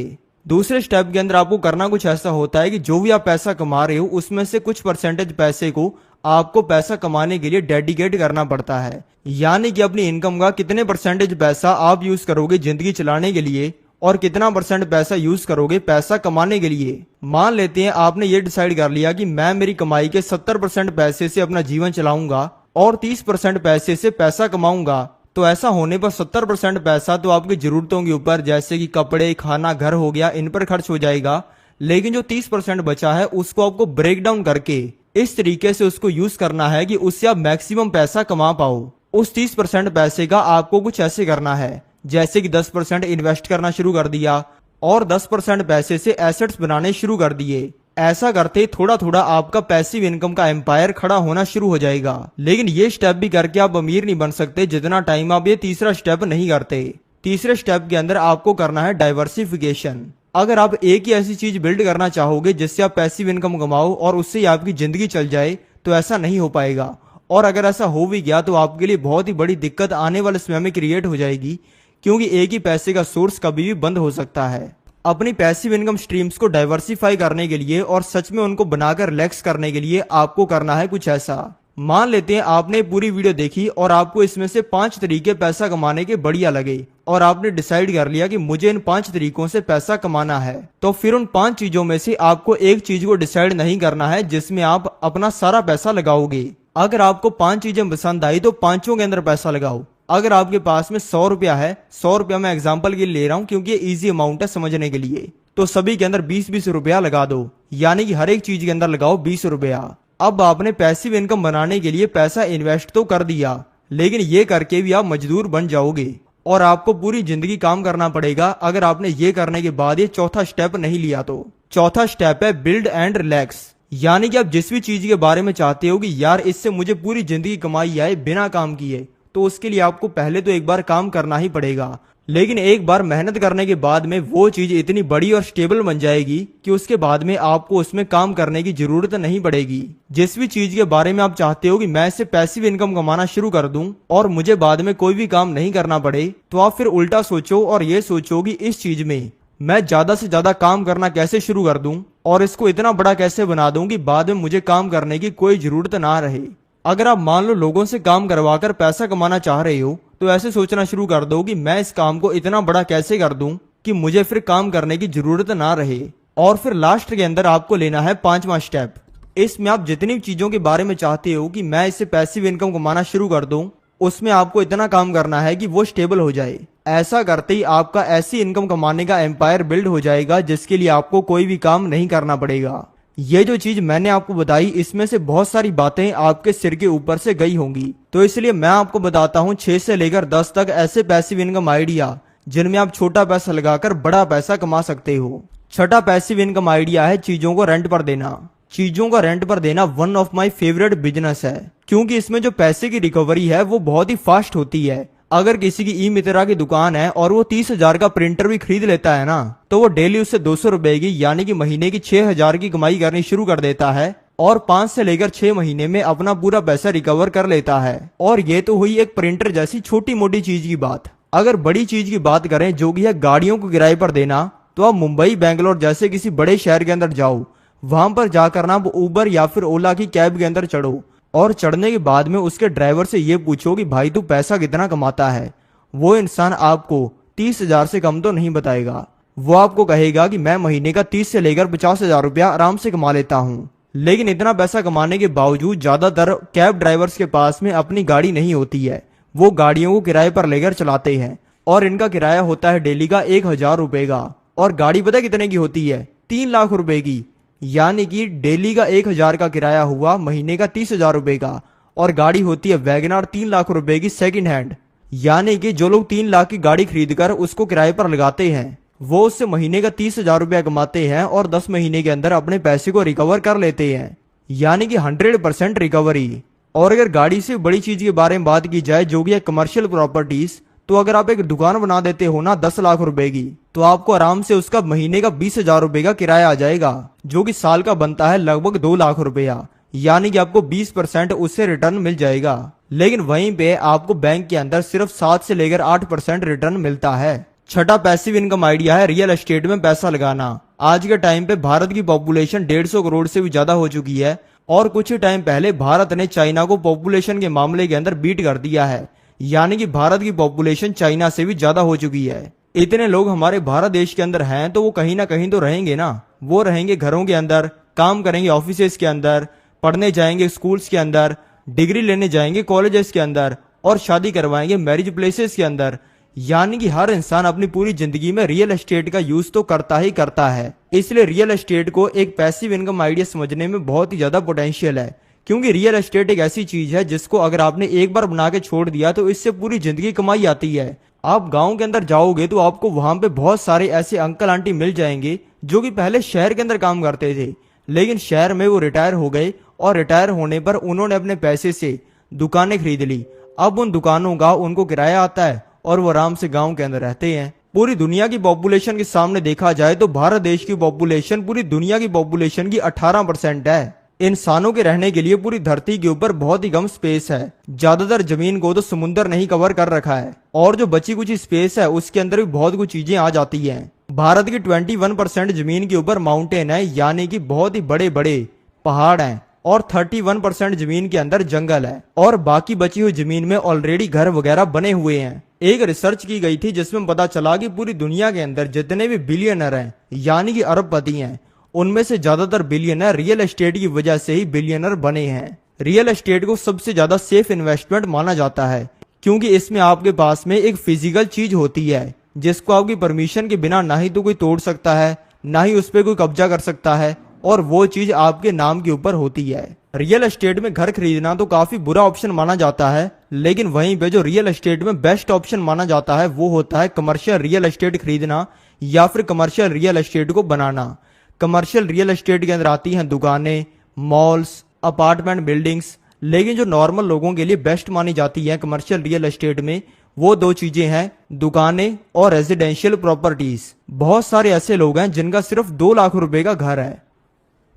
दूसरे स्टेप के अंदर आपको करना कुछ ऐसा होता है कि जो भी आप पैसा कमा रहे हो उसमें से कुछ परसेंटेज पैसे को आपको पैसा कमाने के लिए डेडिकेट करना पड़ता है। यानी कि अपनी इनकम का कितने परसेंटेज पैसा आप यूज करोगे जिंदगी चलाने के लिए और कितना परसेंट पैसा यूज करोगे पैसा कमाने के लिए। मान लेते हैं आपने ये डिसाइड कर लिया कि मैं मेरी कमाई के 70% पैसे से अपना जीवन चलाऊंगा और 30% पैसे से पैसा कमाऊंगा। तो ऐसा होने पर 70% पैसा तो आपकी जरूरतों के ऊपर जैसे कि कपड़े, खाना, घर हो गया, इन पर खर्च हो जाएगा। लेकिन जो 30% बचा है उसको आपको ब्रेक डाउन करके इस तरीके से उसको यूज करना है कि उससे आप मैक्सिमम पैसा कमा पाओ। उस 30% पैसे का आपको कुछ ऐसे करना है जैसे कि 10% इन्वेस्ट करना शुरू कर दिया और 10% पैसे से एसेट्स बनाने शुरू कर दिए। ऐसा करते थोड़ा थोड़ा आपका पैसिव इनकम का एम्पायर खड़ा होना शुरू हो जाएगा। लेकिन ये स्टेप भी करके आप अमीर नहीं बन सकते जितना टाइम आप ये तीसरा स्टेप नहीं करते। तीसरे स्टेप के अंदर आपको करना है डाइवर्सिफिकेशन। अगर आप एक ही ऐसी चीज बिल्ड करना चाहोगे जिससे आप पैसिव इनकम कमाओ और उससे ही आपकी जिंदगी चल जाए तो ऐसा नहीं हो पाएगा। और अगर ऐसा हो भी गया तो आपके लिए बहुत ही बड़ी दिक्कत आने वाले समय में क्रिएट हो जाएगी, क्योंकि एक ही पैसे का सोर्स कभी भी बंद हो सकता है। अपनी पैसिव इनकम स्ट्रीम्स को डाइवर्सिफाई करने के लिए और सच में उनको बनाकर रिलैक्स करने के लिए आपको करना है कुछ ऐसा। मान लेते हैं आपने पूरी वीडियो देखी और आपको इसमें से 5 तरीके पैसा कमाने के बढ़िया लगे और आपने डिसाइड कर लिया कि मुझे इन 5 तरीकों से पैसा कमाना है। तो फिर उन 5 चीजों में से आपको एक चीज को डिसाइड नहीं करना है जिसमें आप अपना सारा पैसा लगाओगे। अगर आपको 5 चीजें पसंद आई तो पांचों के अंदर पैसा लगाओ। अगर आपके पास में 100 रुपया है, 100 रुपया मैं एग्जांपल के लिए ले रहा हूं क्योंकि ये इजी अमाउंट है समझने के लिए, तो सभी के अंदर 20-20 रुपया लगा दो। यानी कि हर एक चीज के अंदर लगाओ 20 रुपया। अब आपने पैसिव इनकम बनाने के लिए पैसा इन्वेस्ट तो कर दिया, लेकिन ये करके भी आप मजदूर बन जाओगे और आपको पूरी जिंदगी काम करना पड़ेगा अगर आपने ये करने के बाद ये चौथा स्टेप नहीं लिया तो। चौथा स्टेप है बिल्ड एंड रिलैक्स। यानी कि आप जिस भी चीज के बारे में चाहते हो कि यार इससे मुझे पूरी जिंदगी कमाई आए बिना काम किए, तो उसके लिए आपको पहले तो एक बार काम करना ही पड़ेगा। लेकिन एक बार मेहनत करने के बाद में वो चीज इतनी बड़ी और स्टेबल बन जाएगी कि उसके बाद में आपको उसमें काम करने की जरूरत नहीं पड़ेगी। जिस भी चीज के बारे में आप चाहते हो कि मैं इससे पैसिव इनकम कमाना शुरू कर दूं और मुझे बाद में कोई भी काम नहीं करना पड़े, तो आप फिर उल्टा सोचो और ये सोचो कि इस चीज में मैं ज्यादा से ज्यादा काम करना कैसे शुरू कर दूं और इसको इतना बड़ा कैसे बना दूं कि बाद में मुझे काम करने की कोई जरूरत ना रहे। अगर आप मान लो लोगों से काम करवाकर पैसा कमाना चाह रहे हो तो ऐसे सोचना शुरू कर दो कि मैं इस काम को इतना बड़ा कैसे कर दूं कि मुझे फिर काम करने की जरूरत ना रहे। और फिर लास्ट के अंदर आपको लेना है 5वां स्टेप। इसमें आप जितनी चीजों के बारे में चाहते हो कि मैं इससे पैसिव इनकम कमाना शुरू कर दूं, उसमें आपको इतना काम करना है कि वो स्टेबल हो जाए। ऐसा करते ही आपका ऐसी इनकम कमाने का एम्पायर बिल्ड हो जाएगा जिसके लिए आपको कोई भी काम नहीं करना पड़ेगा। ये जो चीज मैंने आपको बताई इसमें से बहुत सारी बातें आपके सिर के ऊपर से गई होंगी, तो इसलिए मैं आपको बताता हूँ 6 से लेकर 10 तक ऐसे पैसिव इनकम आइडिया जिनमें आप छोटा पैसा लगाकर बड़ा पैसा कमा सकते हो। छठा पैसिव इनकम आइडिया है चीजों को रेंट पर देना। चीजों का रेंट पर देना one of my favourite business है, क्योंकि इसमें जो पैसे की रिकवरी है वो बहुत ही फास्ट होती है। अगर किसी की ई मित्रा की दुकान है और वो 30,000 का प्रिंटर भी खरीद लेता है ना, तो वो डेली उससे 200 रुपए की यानी कि महीने की 6,000 की कमाई करनी शुरू कर देता है और 5 से लेकर 6 महीने में अपना पूरा पैसा रिकवर कर लेता है। और ये तो हुई एक प्रिंटर जैसी छोटी मोटी चीज की बात। अगर बड़ी चीज की बात करें जो कि है गाड़ियों को किराए पर देना, तो आप मुंबई बेंगलोर जैसे किसी बड़े शहर के अंदर जाओ, वहां पर जाकर ना उबर या फिर ओला की कैब के अंदर चढ़ो और चढ़ने के बाद में उसके ड्राइवर से ये पूछो कि भाई तू पैसा कितना कमाता है। वो इंसान आपको 30,000 से कम तो नहीं बताएगा। वो आपको कहेगा कि मैं महीने का 30 से लेकर 50,000 रुपया आराम से कमा लेता हूँ। लेकिन इतना पैसा कमाने के बावजूद ज्यादातर कैब ड्राइवर्स के पास में अपनी गाड़ी नहीं होती है। वो गाड़ियों को किराए पर लेकर चलाते हैं और इनका किराया होता है डेली का 1,000 रुपए का। और गाड़ी पता कितने की होती है? 3 लाख रुपए की। यानी कि डेली का 1,000 का किराया हुआ, महीने का 30,000 रुपए का। और गाड़ी होती है वैगनार 3 लाख रुपए की सेकंड हैंड। यानी कि जो लोग 3 लाख की गाड़ी खरीदकर उसको किराए पर लगाते हैं, वो उससे महीने का 30,000 रुपया कमाते हैं और 10 महीने के अंदर अपने पैसे को रिकवर कर लेते हैं। यानी कि 100% रिकवरी। और अगर गाड़ी से बड़ी चीज के बारे में बात की जाए जो कि है कमर्शियल प्रॉपर्टीज, तो अगर आप एक दुकान बना देते हो ना 10 लाख रुपए की, तो आपको आराम से उसका महीने का 20,000 रुपए का किराया आ जाएगा, जो कि साल का बनता है लगभग 2 लाख रुपया। यानी कि आपको 20% उससे रिटर्न मिल जाएगा। लेकिन वहीं पे आपको बैंक के अंदर सिर्फ 7 से लेकर 8% रिटर्न मिलता है। छठा पैसिव इनकम आइडिया है रियल एस्टेट में पैसा लगाना। आज के टाइम पे भारत की पॉपुलेशन 150 करोड़ से भी ज्यादा हो चुकी है और कुछ ही टाइम पहले भारत ने चाइना को पॉपुलेशन के मामले के अंदर बीट कर दिया है। यानी कि भारत की पॉपुलेशन चाइना से भी ज्यादा हो चुकी है। इतने लोग हमारे भारत देश के अंदर हैं तो वो कहीं ना कहीं तो रहेंगे ना। वो रहेंगे घरों के अंदर, काम करेंगे ऑफिसेज के अंदर, पढ़ने जाएंगे स्कूल्स के अंदर, डिग्री लेने जाएंगे कॉलेजेस के अंदर और शादी करवाएंगे मैरिज प्लेसेस के अंदर। यानी कि हर इंसान अपनी पूरी जिंदगी में रियल एस्टेट का यूज तो करता ही करता है। इसलिए रियल एस्टेट को एक पैसिव इनकम आइडिया समझने में बहुत ही ज्यादा पोटेंशियल है। क्योंकि रियल एस्टेट एक ऐसी चीज है जिसको अगर आपने एक बार बना के छोड़ दिया तो इससे पूरी जिंदगी कमाई आती है। आप गांव के अंदर जाओगे तो आपको वहां पे बहुत सारे ऐसे अंकल आंटी मिल जाएंगे जो कि पहले शहर के अंदर काम करते थे, लेकिन शहर में वो रिटायर हो गए और रिटायर होने पर उन्होंने अपने पैसे से दुकानें खरीद ली। अब उन दुकानों का उनको किराया आता है और वो आराम से गांव के अंदर रहते हैं। पूरी दुनिया की पॉपुलेशन के सामने देखा जाए तो भारत देश की पॉपुलेशन पूरी दुनिया की पॉपुलेशन की 18% है। इंसानों के रहने के लिए पूरी धरती के ऊपर बहुत ही कम स्पेस है। ज्यादातर जमीन को तो समुद्र नहीं कवर कर रखा है और जो बची कुछ स्पेस है उसके अंदर भी बहुत कुछ चीजें आ जाती हैं। भारत की 21% जमीन के ऊपर माउंटेन है, यानी कि बहुत ही बड़े बड़े पहाड़ हैं, और 31% जमीन के अंदर जंगल है और बाकी बची हुई जमीन में ऑलरेडी घर वगैरह बने हुए हैं। एक रिसर्च की गई थी जिसमें पता चला कि पूरी दुनिया के अंदर जितने भी बिलियनर हैं, यानी कि अरबपति हैं, उनमें से ज्यादातर बिलियनर रियल एस्टेट की वजह से ही बिलियनर बने हैं। रियल एस्टेट को सबसे ज्यादा सेफ इन्वेस्टमेंट माना जाता है क्योंकि इसमें आपके पास में एक फिजिकल चीज होती है जिसको आपकी परमिशन के बिना ना ही तो कोई तोड़ सकता है, ना ही उस पर कोई कब्जा कर सकता है, और वो चीज आपके नाम के ऊपर होती है। रियल एस्टेट में घर खरीदना तो काफी बुरा ऑप्शन माना जाता है, लेकिन वहीं पे जो रियल एस्टेट में बेस्ट ऑप्शन माना जाता है वो होता है कमर्शियल रियल एस्टेट खरीदना या फिर कमर्शियल रियल एस्टेट को बनाना। कमर्शियल रियल एस्टेट के अंदर आती हैं दुकानें, मॉल्स, अपार्टमेंट बिल्डिंग्स, लेकिन जो नॉर्मल लोगों के लिए बेस्ट मानी जाती है कमर्शियल रियल एस्टेट में वो 2 चीजें हैं, दुकानें और रेजिडेंशियल प्रॉपर्टीज। बहुत सारे ऐसे लोग हैं जिनका सिर्फ 2 लाख रुपए का घर है।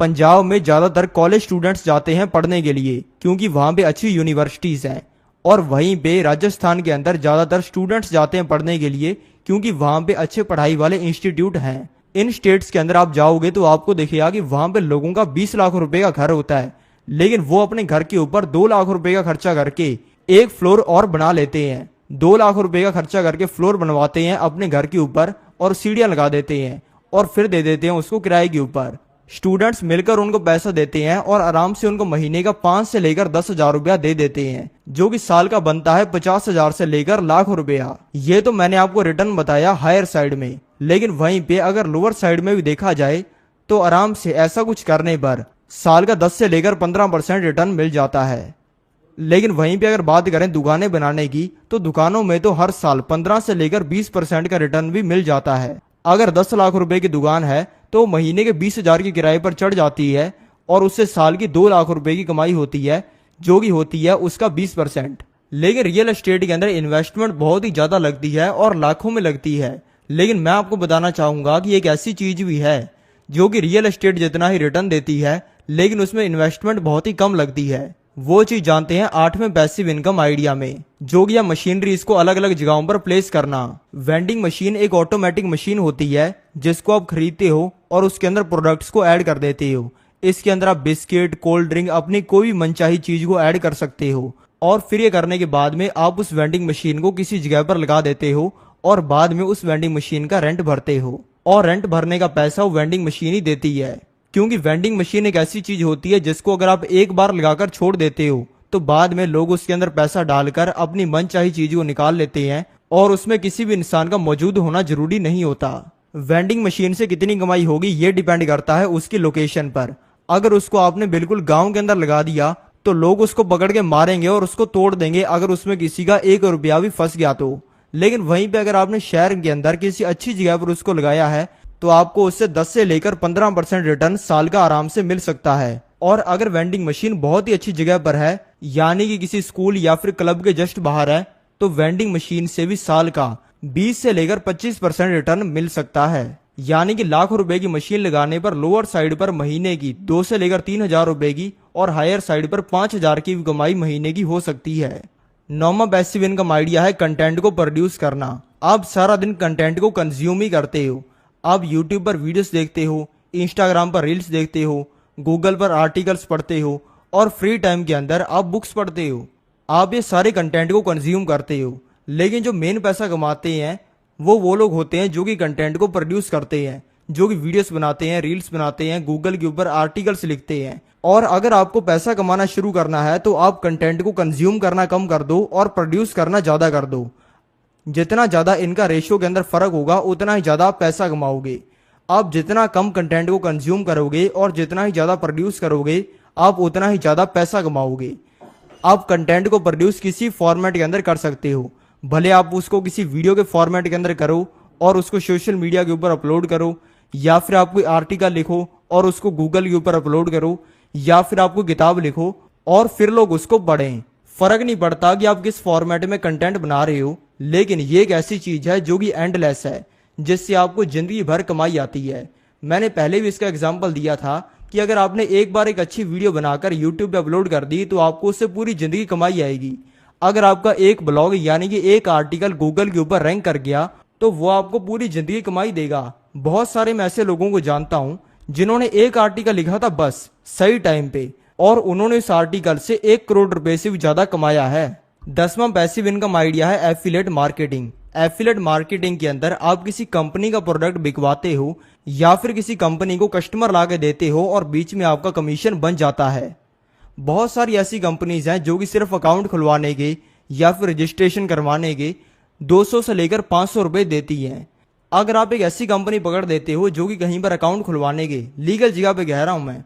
पंजाब में ज्यादातर कॉलेज स्टूडेंट्स जाते हैं पढ़ने के लिए क्योंकि वहां पे अच्छी यूनिवर्सिटीज हैं, और वहीं पे राजस्थान के अंदर ज्यादातर स्टूडेंट्स जाते हैं पढ़ने के लिए क्योंकि वहां पे अच्छे पढ़ाई वाले इंस्टीट्यूट हैं। इन स्टेट्स के अंदर आप जाओगे तो आपको दिखेगा कि वहां पे लोगों का 20 लाख रुपए का घर होता है, लेकिन वो अपने घर के ऊपर 2 लाख रुपए का खर्चा करके एक फ्लोर और बना लेते हैं। 2 लाख रुपए का खर्चा करके फ्लोर बनवाते हैं अपने घर के ऊपर और सीढ़ियां लगा देते हैं और फिर दे देते हैं उसको किराए के ऊपर। स्टूडेंट्स मिलकर उनको पैसा देते हैं और आराम से उनको महीने का 5 से लेकर 10,000 रुपया दे देते हैं, जो कि साल का बनता है 50,000 से लेकर लाख रुपया। ये तो मैंने आपको रिटर्न बताया हायर साइड में, लेकिन वहीं पे अगर लोअर साइड में भी देखा जाए तो आराम से ऐसा कुछ करने पर साल का 10 से लेकर 15% रिटर्न मिल जाता है। लेकिन वहीं पे अगर बात करें दुकानें बनाने की तो दुकानों में तो हर साल 15 से लेकर 20% का रिटर्न भी मिल जाता है। अगर 10 लाख रुपए की दुकान है तो महीने के 20,000 की किराए पर चढ़ जाती है और उससे साल की 2 लाख रुपए की कमाई होती है, जो कि होती है उसका 20%। लेकिन रियल एस्टेट के अंदर इन्वेस्टमेंट बहुत ही ज्यादा लगती है और लाखों में लगती है। लेकिन मैं आपको बताना चाहूंगा कि एक ऐसी चीज भी है जो कि रियल एस्टेट जितना ही रिटर्न देती है लेकिन उसमें इन्वेस्टमेंट बहुत ही कम लगती है। वो चीज जानते हैं 8वें पैसिव इनकम आइडिया में, जो या मशीनरी इसको अलग अलग जगहों पर प्लेस करना। वेंडिंग मशीन एक ऑटोमेटिक मशीन होती है जिसको आप खरीदते हो और उसके अंदर प्रोडक्ट्स को ऐड कर देते हो। इसके अंदर आप बिस्किट, कोल्ड ड्रिंक, अपनी कोई भी मनचाही चीज को ऐड कर सकते हो और फिर ये करने के बाद में आप उस वेंडिंग मशीन को किसी जगह पर लगा देते हो और बाद में उस वेंडिंग मशीन का रेंट भरते हो और रेंट भरने का पैसा वो वेंडिंग मशीन ही देती है। क्योंकि वेंडिंग मशीन एक ऐसी चीज होती है जिसको अगर आप एक बार लगाकर छोड़ देते हो तो बाद में लोग उसके अंदर पैसा डालकर अपनी मनचाही चीज को निकाल लेते हैं और उसमें किसी भी इंसान का मौजूद होना जरूरी नहीं होता। वेंडिंग मशीन से कितनी कमाई होगी ये डिपेंड करता है उसकी लोकेशन पर। अगर उसको आपने बिल्कुल गांव के अंदर लगा दिया तो लोग उसको पकड़ के मारेंगे और उसको तोड़ देंगे अगर उसमें किसी का 1 रुपया भी फंस गया तो। लेकिन वहीं पे अगर आपने शहर के अंदर किसी अच्छी जगह पर उसको लगाया है तो आपको उससे 10 से लेकर 15% रिटर्न साल का आराम से मिल सकता है। और अगर वेंडिंग मशीन बहुत ही अच्छी जगह पर है, यानी कि किसी स्कूल या फिर क्लब के जस्ट बाहर है, तो वेंडिंग मशीन से भी साल का 20 से लेकर 25% रिटर्न मिल सकता है। यानी कि लाखों रुपए की मशीन लगाने पर लोअर साइड पर महीने की 2 से लेकर 3,000 रुपए की और हायर साइड पर 5,000 की कमाई महीने की हो सकती है। 9वां पैसिव इनकम आइडिया है कंटेंट को प्रोड्यूस करना। आप सारा दिन कंटेंट को कंज्यूम ही करते हो। आप यूट्यूब पर वीडियोस देखते हो, इंस्टाग्राम पर रील्स देखते हो, गूगल पर आर्टिकल्स पढ़ते हो और फ्री टाइम के अंदर आप बुक्स पढ़ते हो। आप ये सारे कंटेंट को कंज्यूम करते हो, लेकिन जो मेन पैसा कमाते हैं वो लोग होते हैं जो कि कंटेंट को प्रोड्यूस करते हैं, जो कि वीडियोस बनाते हैं, रील्स बनाते हैं, गूगल के ऊपर आर्टिकल्स लिखते हैं। और अगर आपको पैसा कमाना शुरू करना है तो आप कंटेंट को कंज्यूम करना कम कर दो और प्रोड्यूस करना ज्यादा कर दो। जितना ज्यादा इनका रेशियो के अंदर फर्क होगा उतना ही ज्यादा आप पैसा कमाओगे। आप जितना कम कंटेंट को कंज्यूम करोगे और जितना ही ज्यादा प्रोड्यूस करोगे आप उतना ही ज्यादा पैसा कमाओगे। आप कंटेंट को प्रोड्यूस किसी फॉर्मेट के अंदर कर सकते हो, भले आप उसको किसी वीडियो के फॉर्मेट के अंदर करो और उसको सोशल मीडिया के ऊपर अपलोड करो, या फिर आप कोई आर्टिकल लिखो और उसको गूगल के ऊपर अपलोड करो, या फिर आप कोई किताब लिखो और फिर लोग उसको पढ़ें। फर्क नहीं पड़ता कि आप किस फॉर्मेट में कंटेंट बना रहे हो, लेकिन ये एक ऐसी चीज है जो कि एंडलेस है, जिससे आपको जिंदगी भर कमाई आती है। मैंने पहले भी इसका एग्जांपल दिया था कि अगर आपने एक बार एक अच्छी वीडियो बनाकर यूट्यूब पे अपलोड कर दी तो आपको उससे पूरी जिंदगी कमाई आएगी। अगर आपका एक ब्लॉग यानी कि एक आर्टिकल गूगल के ऊपर रैंक कर गया तो वो आपको पूरी जिंदगी कमाई देगा। बहुत सारे मैं ऐसे लोगों को जानता हूं जिन्होंने एक आर्टिकल लिखा था बस सही टाइम पे, और उन्होंने इस आर्टिकल से 1 करोड़ रुपए से भी ज्यादा कमाया है। 10वां पैसिव इनकम आइडिया है एफिलिएट मार्केटिंग। एफिलिएट मार्केटिंग के अंदर आप किसी कंपनी का प्रोडक्ट बिकवाते हो या फिर किसी कंपनी को कस्टमर ला के देते हो और बीच में आपका कमीशन बन जाता है। बहुत सारी ऐसी कंपनीज हैं जो कि सिर्फ अकाउंट खुलवाने के या फिर रजिस्ट्रेशन करवाने के 200 से लेकर 500 रुपए देती हैं। अगर आप एक ऐसी कंपनी पकड़ देते हो जो कि कहीं पर अकाउंट खुलवाने के लीगल जगह पे कह रहा हूं मैं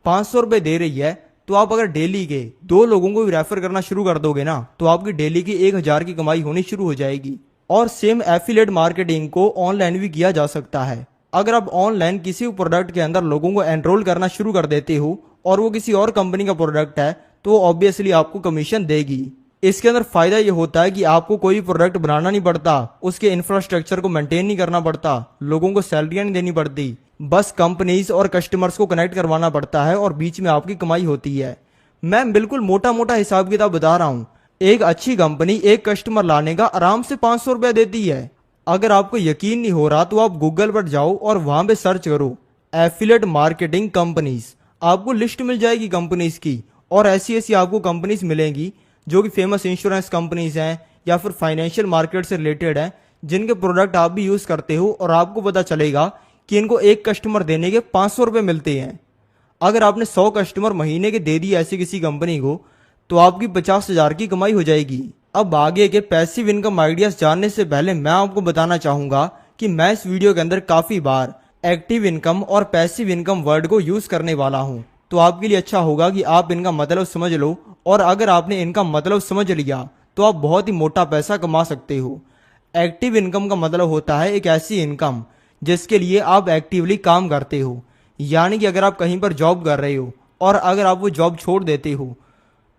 500 रुपए दे रही है, तो आप अगर डेली के 2 लोगों को भी रेफर करना शुरू कर दोगे ना तो आपकी डेली की 1,000 की कमाई होनी शुरू हो जाएगी। और सेम एफिलिएट मार्केटिंग को ऑनलाइन भी किया जा सकता है। अगर आप ऑनलाइन किसी भी प्रोडक्ट के अंदर लोगों को एनरोल करना शुरू कर देते हो और वो किसी और कंपनी का प्रोडक्ट है तो ऑब्वियसली आपको कमीशन देगी। इसके अंदर फायदा ये होता है कि आपको कोई प्रोडक्ट बनाना नहीं पड़ता, उसके इंफ्रास्ट्रक्चर को मेंटेन नहीं करना पड़ता, लोगों को सैलरियां नहीं देनी पड़ती, बस कंपनीज और कस्टमर्स को कनेक्ट करवाना पड़ता है और बीच में आपकी कमाई होती है। मैं बिल्कुल मोटा मोटा हिसाब किताब बता रहा हूं। एक अच्छी कंपनी एक कस्टमर लाने का आराम से 500 रुपया देती है। अगर आपको यकीन नहीं हो रहा तो आप गूगल पर जाओ और वहां पे सर्च करो एफिलिएट मार्केटिंग कंपनीज। आपको लिस्ट मिल जाएगी कंपनीज की, और ऐसी ऐसी आपको कंपनीज मिलेंगी जो कि फेमस इंश्योरेंस कंपनीज हैं या फिर फाइनेंशियल मार्केट से रिलेटेड हैं, जिनके प्रोडक्ट आप भी यूज करते हो और आपको पता चलेगा कि इनको एक कस्टमर देने के 500 रुपए मिलते हैं। अगर आपने 100 कस्टमर महीने के दे दिए ऐसी किसी कंपनी को तो आपकी 50,000 की कमाई हो जाएगी। अब आगे के पैसिव इनकम आइडियाज जानने से पहले मैं आपको बताना चाहूंगा कि मैं इस वीडियो के अंदर काफी बार एक्टिव इनकम और पैसिव इनकम वर्ड को यूज करने वाला हूं, तो आपके लिए अच्छा होगा कि आप इनका मतलब समझ लो, और अगर आपने इनका मतलब समझ लिया तो आप बहुत ही मोटा पैसा कमा सकते हो। एक्टिव इनकम का मतलब होता है एक ऐसी इनकम जिसके लिए आप एक्टिवली काम करते हो, यानी कि अगर आप कहीं पर जॉब कर रहे हो और अगर आप वो जॉब छोड़ देते हो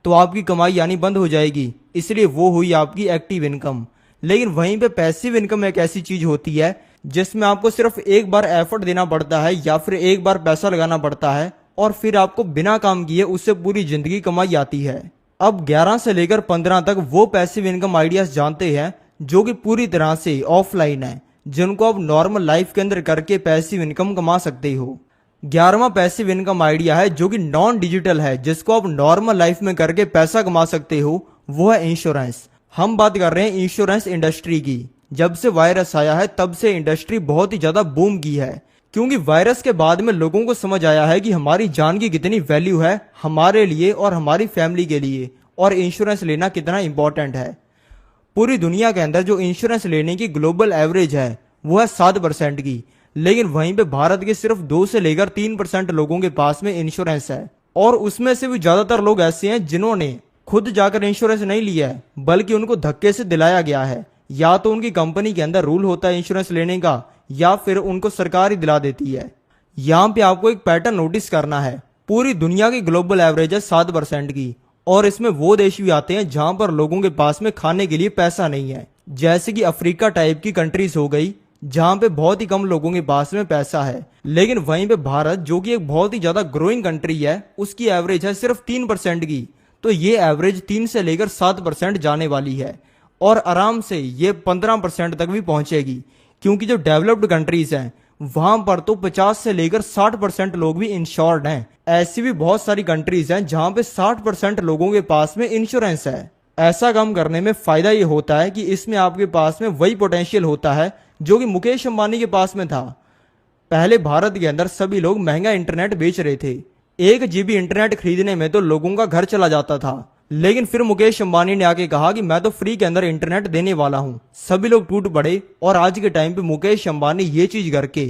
तो आपकी कमाई यानी बंद हो जाएगी, इसलिए वो हुई आपकी एक्टिव इनकम। लेकिन वहीं पे पैसिव इनकम एक ऐसी चीज होती है जिसमें आपको सिर्फ एक बार एफर्ट देना पड़ता है या फिर एक बार पैसा लगाना पड़ता है और फिर आपको बिना काम किए उससे पूरी जिंदगी कमाई आती है। अब 11 से लेकर 15 तक वो पैसिव इनकम आइडियाज जानते हैं जो कि पूरी तरह से ऑफलाइन है, जिनको आप नॉर्मल लाइफ के अंदर करके पैसिव इनकम कमा सकते हो। 11वां पैसिव इनकम आइडिया है जो कि नॉन डिजिटल है, जिसको आप नॉर्मल लाइफ में करके पैसा कमा सकते हो, वो है इंश्योरेंस। हम बात कर रहे हैं इंश्योरेंस इंडस्ट्री की। जब से वायरस आया है तब से इंडस्ट्री बहुत ही ज्यादा बूम की है, क्योंकि वायरस के बाद में लोगों को समझ आया है कि हमारी जान की कितनी वैल्यू है हमारे लिए और हमारी फैमिली के लिए, और इंश्योरेंस लेना कितना इंपॉर्टेंट है। पूरी दुनिया के अंदर जो इंश्योरेंस लेने की ग्लोबल एवरेज है वो है 7% की, लेकिन वहीं पे भारत के सिर्फ 2 से लेकर 3% लोगों के पास में इंश्योरेंस है। और उसमें से भी ज्यादातर लोग ऐसे हैं जिन्होंने खुद जाकर इंश्योरेंस नहीं लिया है, बल्कि उनको धक्के से दिलाया गया है। या तो उनकी कंपनी के अंदर रूल होता है इंश्योरेंस लेने का, या फिर उनको सरकार ही दिला देती है। यहाँ पे आपको एक पैटर्न नोटिस करना है। पूरी दुनिया की ग्लोबल एवरेज है 7% की, और इसमें वो देश भी आते हैं जहां पर लोगों के पास में खाने के लिए पैसा नहीं है, जैसे कि अफ्रीका टाइप की कंट्रीज हो गई जहां पे बहुत ही कम लोगों के पास में पैसा है। लेकिन वहीं पे भारत जो कि एक बहुत ही ज्यादा ग्रोइंग कंट्री है, उसकी एवरेज है सिर्फ 3% की। तो ये एवरेज 3 से लेकर 7% जाने वाली है, और आराम से ये 15% तक भी पहुंचेगी, क्योंकि जो डेवलप्ड कंट्रीज हैं वहां पर तो 50 से लेकर 60% लोग भी इंश्योर्ड हैं। ऐसी भी बहुत सारी कंट्रीज हैं जहां पे 60% लोगों के पास में इंश्योरेंस है। ऐसा काम करने में फायदा ये होता है कि इसमें आपके पास में वही पोटेंशियल होता है जो कि मुकेश अंबानी के पास में था। पहले भारत के अंदर सभी लोग महंगा इंटरनेट बेच रहे थे। 1 GB इंटरनेट खरीदने में तो लोगों का घर चला जाता था, लेकिन फिर मुकेश अंबानी ने आके कहा कि मैं तो फ्री के अंदर इंटरनेट देने वाला हूं। सभी लोग टूट पड़े, और आज के टाइम पे मुकेश अंबानी ये चीज करके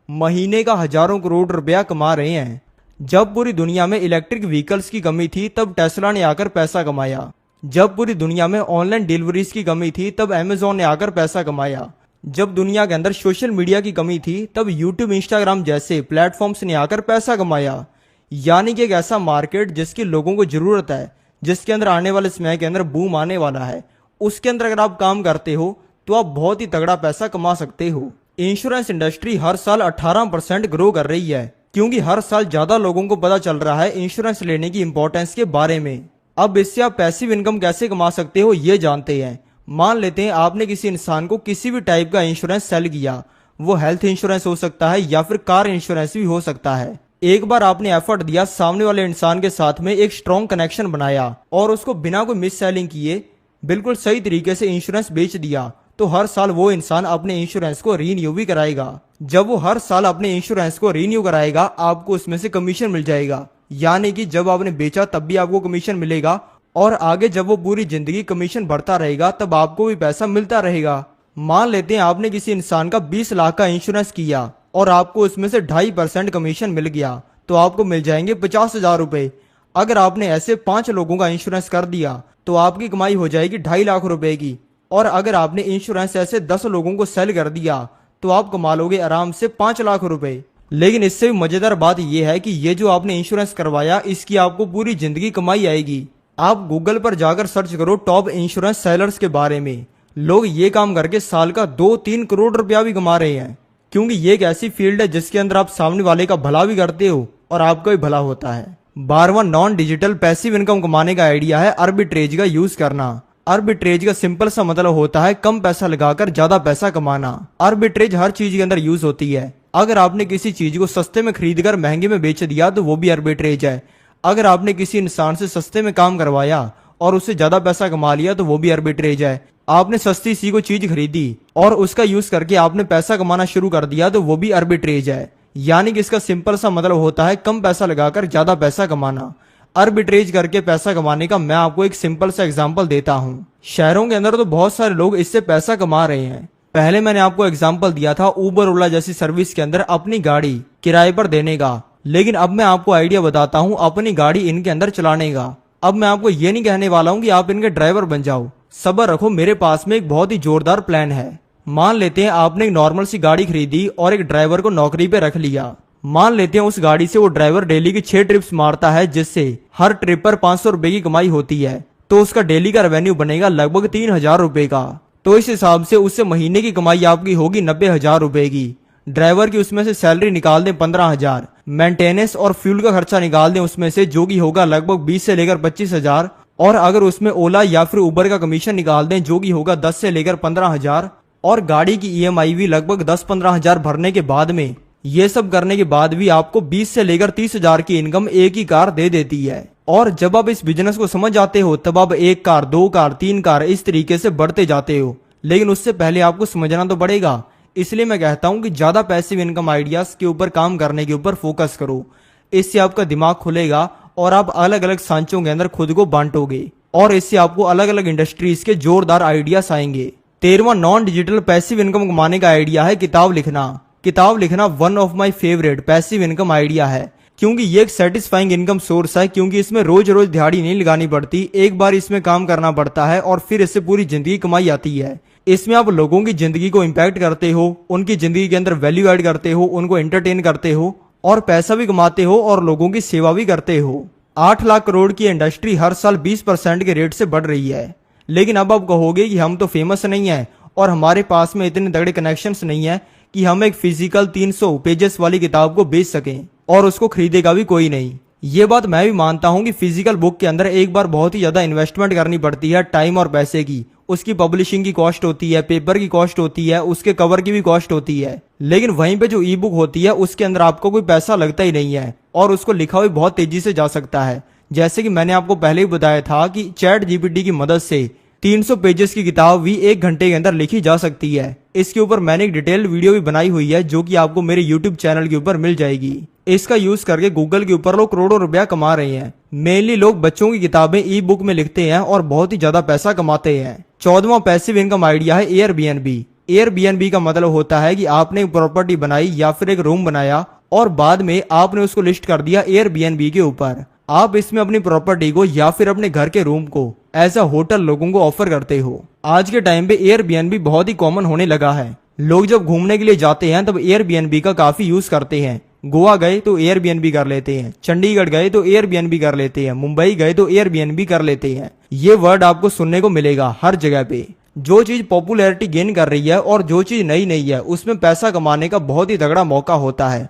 महीने का हजारों करोड़ रुपया कमा रहे हैं। जब पूरी दुनिया में इलेक्ट्रिक व्हीकल्स की कमी थी तब टेस्ला ने आकर पैसा कमाया। जब पूरी दुनिया में ऑनलाइन डिलीवरीज की कमी थी तब अमेजोन ने आकर पैसा कमाया। जब दुनिया के अंदर सोशल मीडिया की कमी थी तब यूट्यूब, इंस्टाग्राम जैसे प्लेटफॉर्म्स ने आकर पैसा कमाया। यानी कि एक ऐसा मार्केट जिसकी लोगों को जरूरत है, जिसके अंदर आने वाले समय के अंदर बूम आने वाला है, उसके अंदर अगर आप काम करते हो तो आप बहुत ही तगड़ा पैसा कमा सकते हो। इंश्योरेंस इंडस्ट्री हर साल 18% ग्रो कर रही है, क्योंकि हर साल ज्यादा लोगों को पता चल रहा है इंश्योरेंस लेने की इंपॉर्टेंस के बारे में। अब इससे आप पैसिव इनकम कैसे कमा सकते हो ये जानते हैं। मान लेते हैं आपने किसी इंसान को किसी भी टाइप का इंश्योरेंस सेल किया, वो हेल्थ इंश्योरेंस हो सकता है या फिर कार इंश्योरेंस भी हो सकता है। एक बार आपने एफर्ट दिया, सामने वाले इंसान के साथ में एक स्ट्रॉन्ग कनेक्शन बनाया और उसको बिना कोई मिस सेलिंग किए बिल्कुल सही तरीके से इंश्योरेंस बेच दिया, तो हर साल वो इंसान अपने इंश्योरेंस को रीन्यू भी कराएगा। जब वो हर साल अपने इंश्योरेंस को रीन्यू कराएगा, आपको उसमें से कमीशन मिल जाएगा। यानी कि जब आपने बेचा तब भी आपको कमीशन मिलेगा, और आगे जब वो पूरी जिंदगी कमीशन बढ़ता रहेगा तब आपको भी पैसा मिलता रहेगा। मान लेते हैं आपने किसी इंसान का 20 लाख का इंश्योरेंस किया और आपको उसमें से 2.5% कमीशन मिल गया, तो आपको मिल जाएंगे 50,000 रुपए। अगर आपने ऐसे 5 लोगों का इंश्योरेंस कर दिया तो आपकी कमाई हो जाएगी 2.5 लाख रुपए की। और अगर आपने इंश्योरेंस ऐसे 10 लोगों को सेल कर दिया तो आप कमा लोगे आराम से 5 लाख रुपए। लेकिन इससे भी मजेदार बात यह है कि ये जो आपने इंश्योरेंस करवाया, इसकी आपको पूरी जिंदगी कमाई आएगी। आप गूगल पर जाकर सर्च करो टॉप इंश्योरेंस सेलर्स के बारे में। लोग ये काम करके साल का 2-3 करोड़ रुपया भी कमा रहे हैं, क्योंकि ये एक ऐसी फील्ड है जिसके अंदर आप सामने वाले का भला भी करते हो और आपका भी भला होता है। 12वां नॉन डिजिटल पैसिव इनकम कमाने का आइडिया है आर्बिट्रेज का यूज करना। आर्बिट्रेज का सिंपल सा मतलब होता है कम पैसा लगाकर ज्यादा पैसा कमाना। आर्बिट्रेज हर चीज के अंदर यूज होती है। अगर आपने किसी चीज को सस्ते में खरीदकर महंगे में बेच दिया तो वो भी आर्बिट्रेज है। अगर आपने किसी इंसान से सस्ते में काम करवाया और उससे ज्यादा पैसा कमा लिया तो वो भी आर्बिट्रेज है। आपने सस्ती सी को चीज खरीदी और उसका यूज करके आपने पैसा कमाना शुरू कर दिया तो वो भी आर्बिट्रेज है। यानी कि इसका सिंपल सा मतलब होता है कम पैसा लगाकर ज्यादा पैसा कमाना। आर्बिट्रेज करके पैसा कमाने का मैं आपको एक सिंपल सा एग्जांपल देता हूँ। शहरों के अंदर तो बहुत सारे लोग इससे पैसा कमा रहे हैं। पहले मैंने आपको एग्जांपल दिया था उबर, ओला जैसी सर्विस के अंदर अपनी गाड़ी किराए पर देने का, लेकिन अब मैं आपको आइडिया बताता हूँ अपनी गाड़ी इनके अंदर चलाने का। अब मैं आपको ये नहीं कहने वाला हूँ कि आप इनके ड्राइवर बन जाओ, सब्र रखो, मेरे पास में एक बहुत ही जोरदार प्लान है। मान लेते हैं आपने एक नॉर्मल सी गाड़ी खरीदी और एक ड्राइवर को नौकरी पे रख लिया। मान लेते हैं उस गाड़ी से वो ड्राइवर डेली की 6 ट्रिप्स मारता है, जिससे हर ट्रिप पर 500 रुपए की कमाई होती है, तो उसका डेली का रेवेन्यू बनेगा लगभग 3,000 रुपए का। तो इस हिसाब से उससे महीने की कमाई आपकी होगी 90,000 रुपए की। ड्राइवर की उसमें से सैलरी निकाल दें 15,000, मेंटेनेंस और फ्यूल का खर्चा निकाल दें उसमें से, जो कि होगा लगभग 20 से लेकर 25,000, और अगर उसमें ओला या फिर उबर का कमीशन निकाल दें जो कि होगा 10 से लेकर 15,000, और गाड़ी की ईएमआई भी लगभग 10-15,000 भरने के बाद में, ये सब करने के बाद भी आपको 20 से लेकर 30,000 की इनकम एक ही कार दे देती है। और जब आप इस बिजनेस को समझ जाते हो तब आप 1 कार, 2 कार, 3 कार इस तरीके से बढ़ते जाते हो, लेकिन उससे पहले आपको समझना तो पड़ेगा। इसलिए मैं कहता हूं कि ज्यादा पैसिव इनकम आइडियाज के ऊपर काम करने के ऊपर फोकस करो। इससे आपका दिमाग खुलेगा और आप अलग अलग सांचों के अंदर खुद को बांटोगे, और इससे आपको अलग अलग इंडस्ट्रीज के जोरदार आइडियाज आएंगे। 13वां नॉन डिजिटल पैसिव इनकम कमाने का आइडिया है किताब लिखना। किताब लिखना one of my favourite passive income idea है, क्योंकि ये एक सेटिस्फाइंग इनकम सोर्स है, क्योंकि इसमें रोज रोज दिहाड़ी नहीं लगानी पड़ती, एक बार इसमें काम करना पड़ता है और फिर इससे पूरी जिंदगी कमाई आती है। इसमें आप लोगों की जिंदगी को इम्पैक्ट करते हो, उनकी जिंदगी के अंदर वैल्यू ऐड करते हो, उनको एंटरटेन करते हो और पैसा भी कमाते हो और लोगों की सेवा भी करते हो। 8 लाख करोड़ की इंडस्ट्री हर साल 20% के रेट से बढ़ रही है। लेकिन अब आप कहोगे कि हम तो फेमस नहीं है और हमारे पास में इतने तगड़े कनेक्शंस नहीं है कि हम एक फिजिकल 300 पेजेस वाली किताब को बेच सकें, और उसको खरीदेगा भी कोई नहीं। ये बात मैं भी मानता हूं कि फिजिकल बुक के अंदर एक बार बहुत ही ज्यादा इन्वेस्टमेंट करनी पड़ती है, टाइम और पैसे की। उसकी पब्लिशिंग की कॉस्ट होती है, पेपर की कॉस्ट होती है, उसके कवर की भी कॉस्ट होती है। लेकिन वहीं पे जो ई बुक होती है उसके अंदर आपको कोई पैसा लगता ही नहीं है और उसको लिखा भी बहुत तेजी से जा सकता है। जैसे कि मैंने आपको पहले ही बताया था कि चैट जीपीटी की मदद से 300 पेजेस की किताब भी 1 घंटे के अंदर लिखी जा सकती है। इसके ऊपर मैंने एक डिटेल्ड वीडियो भी बनाई हुई है जो कि आपको मेरे यूट्यूब चैनल के ऊपर मिल जाएगी। इसका यूज करके गूगल के ऊपर लोग करोड़ों रुपया कमा रहे हैं। मेनली लोग बच्चों की किताबें ई बुक में लिखते हैं और बहुत ही ज्यादा पैसा कमाते हैं। 14वां पैसिव इनकम आइडिया है एयरबीएनबी। एयरबीएनबी का मतलब होता है कि आपने एक प्रॉपर्टी बनाई या फिर एक रूम बनाया और बाद में आपने उसको लिस्ट कर दिया एयरबीएनबी के ऊपर। आप इसमें अपनी प्रॉपर्टी को या फिर अपने घर के रूम को एज अ होटल लोगों को ऑफर करते हो। आज के टाइम पे एयरबीएनबी बहुत ही कॉमन होने लगा है। लोग जब घूमने के लिए जाते हैं तब एयरबीएनबी का काफी यूज करते हैं। गोवा गए तो एयरबीएनबी कर लेते हैं, चंडीगढ़ गए तो एयरबीएनबी कर लेते हैं, मुंबई गए तो एयरबीएनबी कर लेते हैं। ये वर्ड आपको सुनने को मिलेगा हर जगह पे। जो चीज पॉपुलैरिटी गेन कर रही है और जो चीज नई नहीं है उसमें पैसा कमाने का बहुत ही तगड़ा मौका होता है।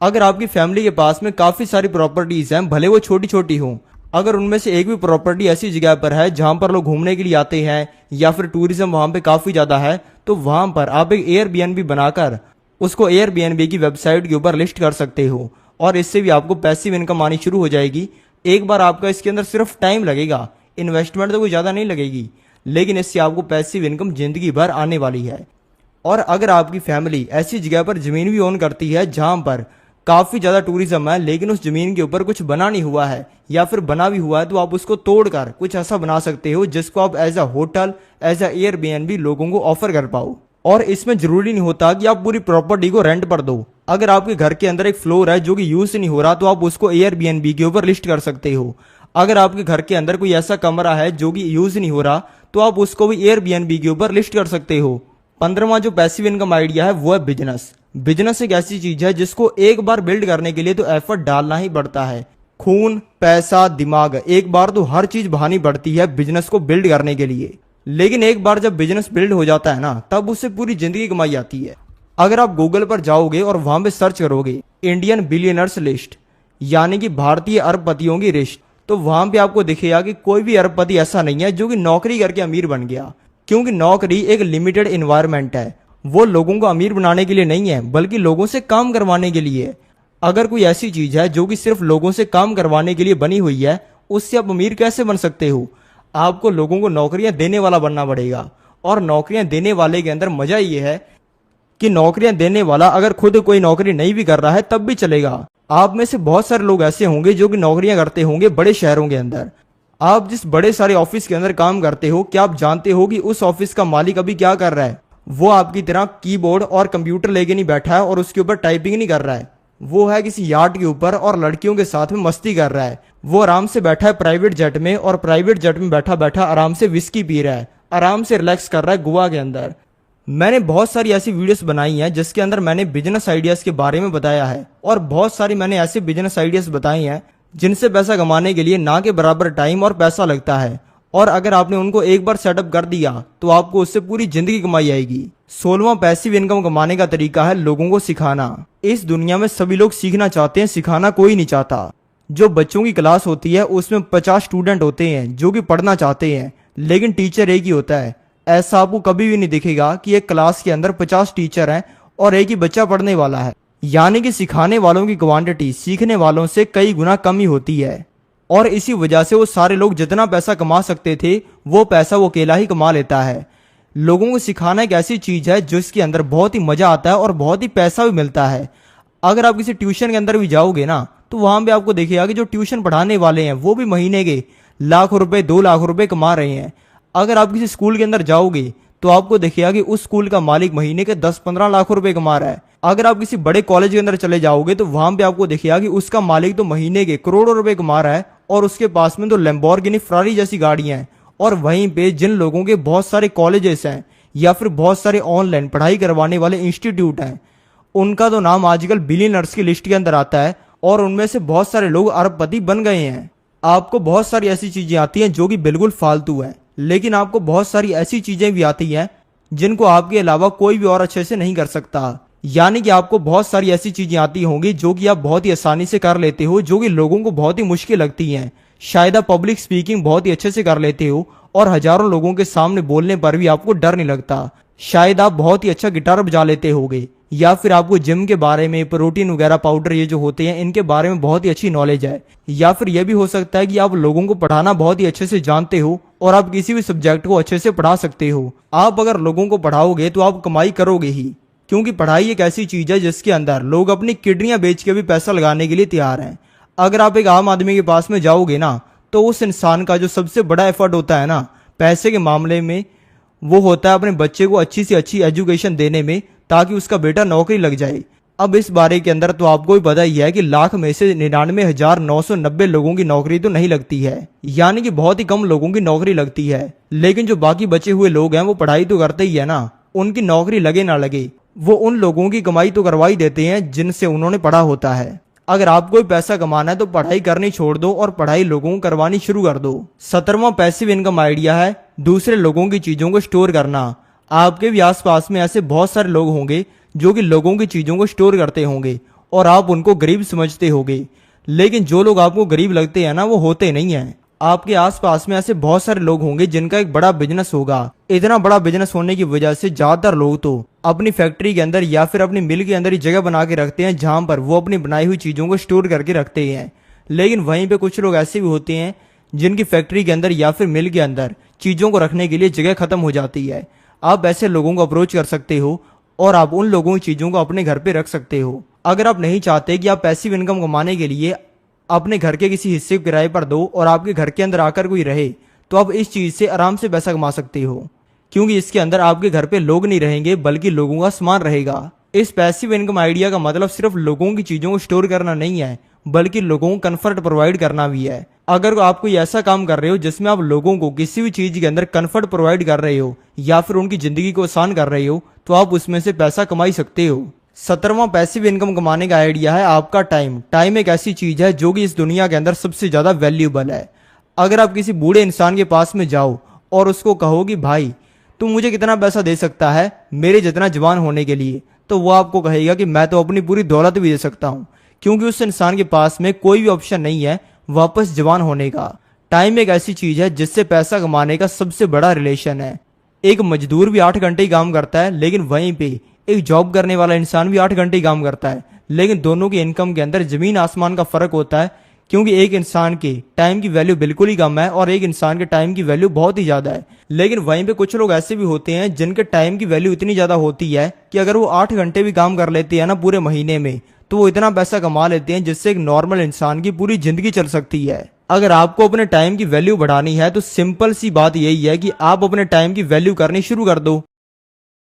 अगर आपकी फैमिली के पास में काफी सारी प्रॉपर्टीज हैं, भले वो छोटी छोटी हों, अगर उनमें से एक भी प्रॉपर्टी ऐसी जगह पर है जहां पर लोग घूमने के लिए आते हैं या फिर टूरिज्म वहां पे काफी ज्यादा है, तो वहां पर आप एक एयरबीएनबी बनाकर उसको एयरबीएनबी की वेबसाइट के ऊपर लिस्ट कर सकते हो और इससे भी आपको पैसिव इनकम आनी शुरू हो जाएगी। एक बार आपका इसके अंदर सिर्फ टाइम लगेगा, इन्वेस्टमेंट तो कोई ज्यादा नहीं लगेगी, लेकिन इससे आपको पैसिव इनकम जिंदगी भर आने वाली है। और अगर आपकी फैमिली ऐसी जगह पर जमीन भी ओन करती है जहां पर काफी ज्यादा टूरिज्म है लेकिन उस जमीन के ऊपर कुछ बना नहीं हुआ है या फिर बना भी हुआ है, तो आप उसको तोड़कर कुछ ऐसा बना सकते हो जिसको आप as a hotel, as a Airbnb लोगों को ऑफर कर पाओ। और इसमें जरूरी नहीं होता कि आप पूरी प्रॉपर्टी को रेंट पर दो। अगर आपके घर के अंदर एक फ्लोर है जो कि यूज नहीं हो रहा तो आप उसको एयरबीएनबी के ऊपर लिस्ट कर सकते हो। अगर आपके घर के अंदर कोई ऐसा कमरा है जो कि यूज नहीं हो रहा तो आप उसको भी एयरबीएनबी के ऊपर लिस्ट कर सकते हो। 15वां जो पैसिव इनकम आइडिया है वो है बिजनेस। बिजनेस एक ऐसी चीज है जिसको एक बार बिल्ड करने के लिए तो एफर्ट डालना ही पड़ता है। खून, पैसा, दिमाग, एक बार तो हर चीज बहानी पड़ती है बिजनेस को बिल्ड करने के लिए। लेकिन एक बार जब बिजनेस बिल्ड हो जाता है ना, तब उससे पूरी जिंदगी कमाई आती है। अगर आप गूगल पर जाओगे और वहां पे सर्च करोगे इंडियन बिलियनर्स लिस्ट, यानी कि भारतीय अरबपतियों की लिस्ट, तो वहां पे आपको दिखेगा कि कोई भी अरबपति ऐसा नहीं है जो कि नौकरी करके अमीर बन गया। क्योंकि नौकरी एक लिमिटेड इन्वायरमेंट है, वो लोगों को अमीर बनाने के लिए नहीं है बल्कि लोगों से काम करवाने के लिए। अगर कोई ऐसी चीज है जो कि सिर्फ लोगों से काम करवाने के लिए बनी हुई है, उससे आप अमीर कैसे बन सकते हो? आपको लोगों को नौकरियां देने वाला बनना पड़ेगा। और नौकरियां देने वाले के अंदर मजा ये है कि नौकरियां देने वाला अगर खुद कोई नौकरी नहीं भी कर रहा है तब भी चलेगा। आप में से बहुत सारे लोग ऐसे होंगे जो कि नौकरियां करते होंगे बड़े शहरों के अंदर। आप जिस बड़े सारे ऑफिस के अंदर काम करते हो, क्या आप जानते हो कि उस ऑफिस का मालिक अभी क्या कर रहा है? वो आपकी तरह कीबोर्ड और कंप्यूटर लेके नहीं बैठा है और उसके ऊपर टाइपिंग नहीं कर रहा है। वो है किसी यार्ड के ऊपर और लड़कियों के साथ में मस्ती कर रहा है। वो आराम से बैठा है प्राइवेट जेट में और प्राइवेट जेट में बैठा बैठा आराम से विस्की पी रहा है, आराम से रिलैक्स कर रहा है गोवा के अंदर। मैंने बहुत सारी ऐसी वीडियोस बनाई हैं जिसके अंदर मैंने बिजनेस आइडियाज के बारे में बताया है और बहुत सारी मैंने ऐसे बिजनेस आइडियाज बताई हैं जिनसे पैसा कमाने के लिए ना के बराबर टाइम और पैसा लगता है और अगर आपने उनको एक बार सेटअप कर दिया तो आपको उससे पूरी जिंदगी कमाई आएगी। 16वां पैसिव इनकम कमाने का तरीका है लोगों को सिखाना। इस दुनिया में सभी लोग सीखना चाहते हैं, सिखाना कोई नहीं चाहता। जो बच्चों की क्लास होती है उसमें 50 स्टूडेंट होते हैं जो कि पढ़ना चाहते हैं, लेकिन टीचर एक ही होता है। ऐसा आपको कभी भी नहीं दिखेगा कि एक क्लास के अंदर 50 टीचर हैं और एक ही बच्चा पढ़ने वाला है। यानी कि सिखाने वालों की क्वांटिटी सीखने वालों से कई गुना कम ही होती है, और इसी वजह से वो सारे लोग जितना पैसा कमा सकते थे वो पैसा वो अकेला ही कमा लेता है। लोगों को सिखाना एक ऐसी चीज है जिसके अंदर बहुत ही मजा आता है और बहुत ही पैसा भी मिलता है। अगर आप किसी ट्यूशन के अंदर भी जाओगे ना तो वहां भी आपको देखिएगा कि जो ट्यूशन पढ़ाने वाले हैं वो भी महीने के लाख रुपए 2 लाख रुपए कमा रहे हैं। अगर आप किसी स्कूल के अंदर जाओगे तो आपको देखिएगा कि उस स्कूल का मालिक महीने के 10-15 लाख रुपए कमा रहा है। अगर आप किसी बड़े कॉलेज के अंदर चले जाओगे तो वहां पे आपको देखिएगा कि उसका मालिक तो महीने के करोड़ों रुपए कमा रहा है और उसके पास में तो लैम्बोर्गिनी फरारी जैसी गाड़ियां हैं। और वहीं पे जिन लोगों के बहुत सारे कॉलेजेस हैं या फिर बहुत सारे ऑनलाइन पढ़ाई करवाने वाले इंस्टीट्यूट हैं, उनका तो नाम आजकल बिलियनर्स की लिस्ट के अंदर आता है और उनमें से बहुत सारे लोग अरबपति बन गए हैं। आपको बहुत सारी ऐसी चीजें आती हैं जो कि बिल्कुल फालतू है, लेकिन आपको बहुत सारी ऐसी चीजें भी आती हैं जिनको आपके अलावा कोई भी और अच्छे से नहीं कर सकता। यानी कि आपको बहुत सारी ऐसी चीजें आती होंगी जो कि आप बहुत ही आसानी से कर लेते हो, जो कि लोगों को बहुत ही मुश्किल लगती हैं। शायद आप पब्लिक स्पीकिंग बहुत ही अच्छे से कर लेते हो और हजारों लोगों के सामने बोलने पर भी आपको डर नहीं लगता। शायद आप बहुत ही अच्छा गिटार बजा लेते होगे, या फिर आपको जिम के बारे में, प्रोटीन वगैरह पाउडर ये जो होते हैं इनके बारे में बहुत ही अच्छी नॉलेज है। या फिर यह भी हो सकता है कि आप लोगों को पढ़ाना बहुत ही अच्छे से जानते हो और आप किसी भी सब्जेक्ट को अच्छे से पढ़ा सकते हो। आप अगर लोगों को पढ़ाओगे तो आप कमाई करोगे ही, क्योंकि पढ़ाई एक ऐसी चीज है जिसके अंदर लोग अपनी किडनियां बेच के भी पैसा लगाने के लिए तैयार हैं। अगर आप एक आम आदमी के पास में जाओगे ना तो उस इंसान का जो सबसे बड़ा एफर्ट होता है ना पैसे के मामले में, वो होता है अपने बच्चे को अच्छी से अच्छी एजुकेशन देने में, ताकि उसका बेटा नौकरी लग जाए। अब इस बारे के अंदर तो आपको भी पता ही है कि लाख में से 99,990 लोगों की नौकरी तो नहीं लगती है, यानी कि बहुत ही कम लोगों की नौकरी लगती है। लेकिन जो बाकी बचे हुए लोग हैं वो पढ़ाई तो करते ही है ना, उनकी नौकरी लगे ना लगे वो उन लोगों की कमाई तो करवाई देते हैं जिनसे उन्होंने पढ़ा होता है। अगर आपको भी पैसा कमाना है तो पढ़ाई करनी छोड़ दो और पढ़ाई लोगों को करवानी शुरू कर दो। 17वां पैसिव इनकम आइडिया है दूसरे लोगों की चीजों को स्टोर करना। आपके भी आसपास में ऐसे बहुत सारे लोग होंगे जो कि लोगों की चीजों को स्टोर करते होंगे और आप उनको गरीब समझते होंगे, लेकिन जो लोग आपको गरीब लगते हैं ना वो होते नहीं है। आपके आसपास में ऐसे बहुत सारे लोग होंगे जिनका एक बड़ा बिजनेस होगा। इतना बड़ा बिजनेस होने की वजह से ज्यादातर लोग तो अपनी फैक्ट्री के अंदर या फिर अपनी मिल के अंदर ही जगह बना के रखते हैं जहां पर वो अपनी बनाई हुई चीजों को स्टोर करके रखते हैं। लेकिन वहीं पे कुछ लोग ऐसे भी होते हैं जिनकी फैक्ट्री के अंदर या फिर मिल के अंदर चीजों को रखने के लिए जगह खत्म हो जाती है। आप ऐसे लोगों को अप्रोच कर सकते हो और आप उन लोगों की चीजों को अपने घर पे रख सकते हो। अगर आप नहीं चाहते कि आप पैसिव इनकम कमाने के लिए अपने घर के किसी हिस्से को किराए पर दो और आपके घर के अंदर आकर कोई रहे, तो आप इस चीज से आराम से पैसा कमा सकते हो, क्योंकि इसके अंदर आपके घर पे लोग नहीं रहेंगे बल्कि लोगों का सामान रहेगा। इस पैसिव इनकम आइडिया का मतलब सिर्फ लोगों की चीजों को स्टोर करना नहीं है, बल्कि लोगों को कंफर्ट प्रोवाइड करना भी है। अगर आप कोई ऐसा काम कर रहे हो जिसमें आप लोगों को किसी भी चीज के अंदर कंफर्ट प्रोवाइड कर रहे हो या फिर उनकी जिंदगी को आसान कर रहे हो, तो आप उसमें से पैसा कमाई सकते हो। 17वां पैसिव इनकम कमाने का आइडिया है आपका टाइम। टाइम एक ऐसी चीज है जो कि इस दुनिया के अंदर सबसे ज्यादा वैल्यूएबल है। अगर आप किसी बूढ़े इंसान के पास में जाओ और उसको कहो कि भाई तुम मुझे कितना पैसा दे सकता है मेरे जितना जवान होने के लिए, तो वो आपको कहेगा कि मैं तो अपनी पूरी दौलत भी दे सकता हूँ, क्योंकि उस इंसान के पास में कोई भी ऑप्शन नहीं है वापस जवान होने का। टाइम एक ऐसी चीज है जिससे पैसा कमाने का सबसे बड़ा रिलेशन है। एक मजदूर भी 8 घंटे ही काम करता है, लेकिन वहीं पे एक जॉब करने वाला इंसान भी 8 घंटे ही काम करता है, लेकिन दोनों की इनकम के अंदर जमीन आसमान का फर्क होता है, क्योंकि एक इंसान के टाइम की वैल्यू बिल्कुल ही कम है और एक इंसान के टाइम की वैल्यू बहुत ही ज्यादा है। लेकिन वहीं पे कुछ लोग ऐसे भी होते हैं जिनके टाइम की वैल्यू इतनी ज्यादा होती है कि अगर वो 8 घंटे भी काम कर लेते हैं ना पूरे महीने में, तो वो इतना पैसा कमा लेते हैं जिससे एक नॉर्मल इंसान की पूरी जिंदगी चल सकती है। अगर आपको अपने टाइम की वैल्यू बढ़ानी है तो सिंपल सी बात यही है कि आप अपने टाइम की वैल्यू करनी शुरू कर दो।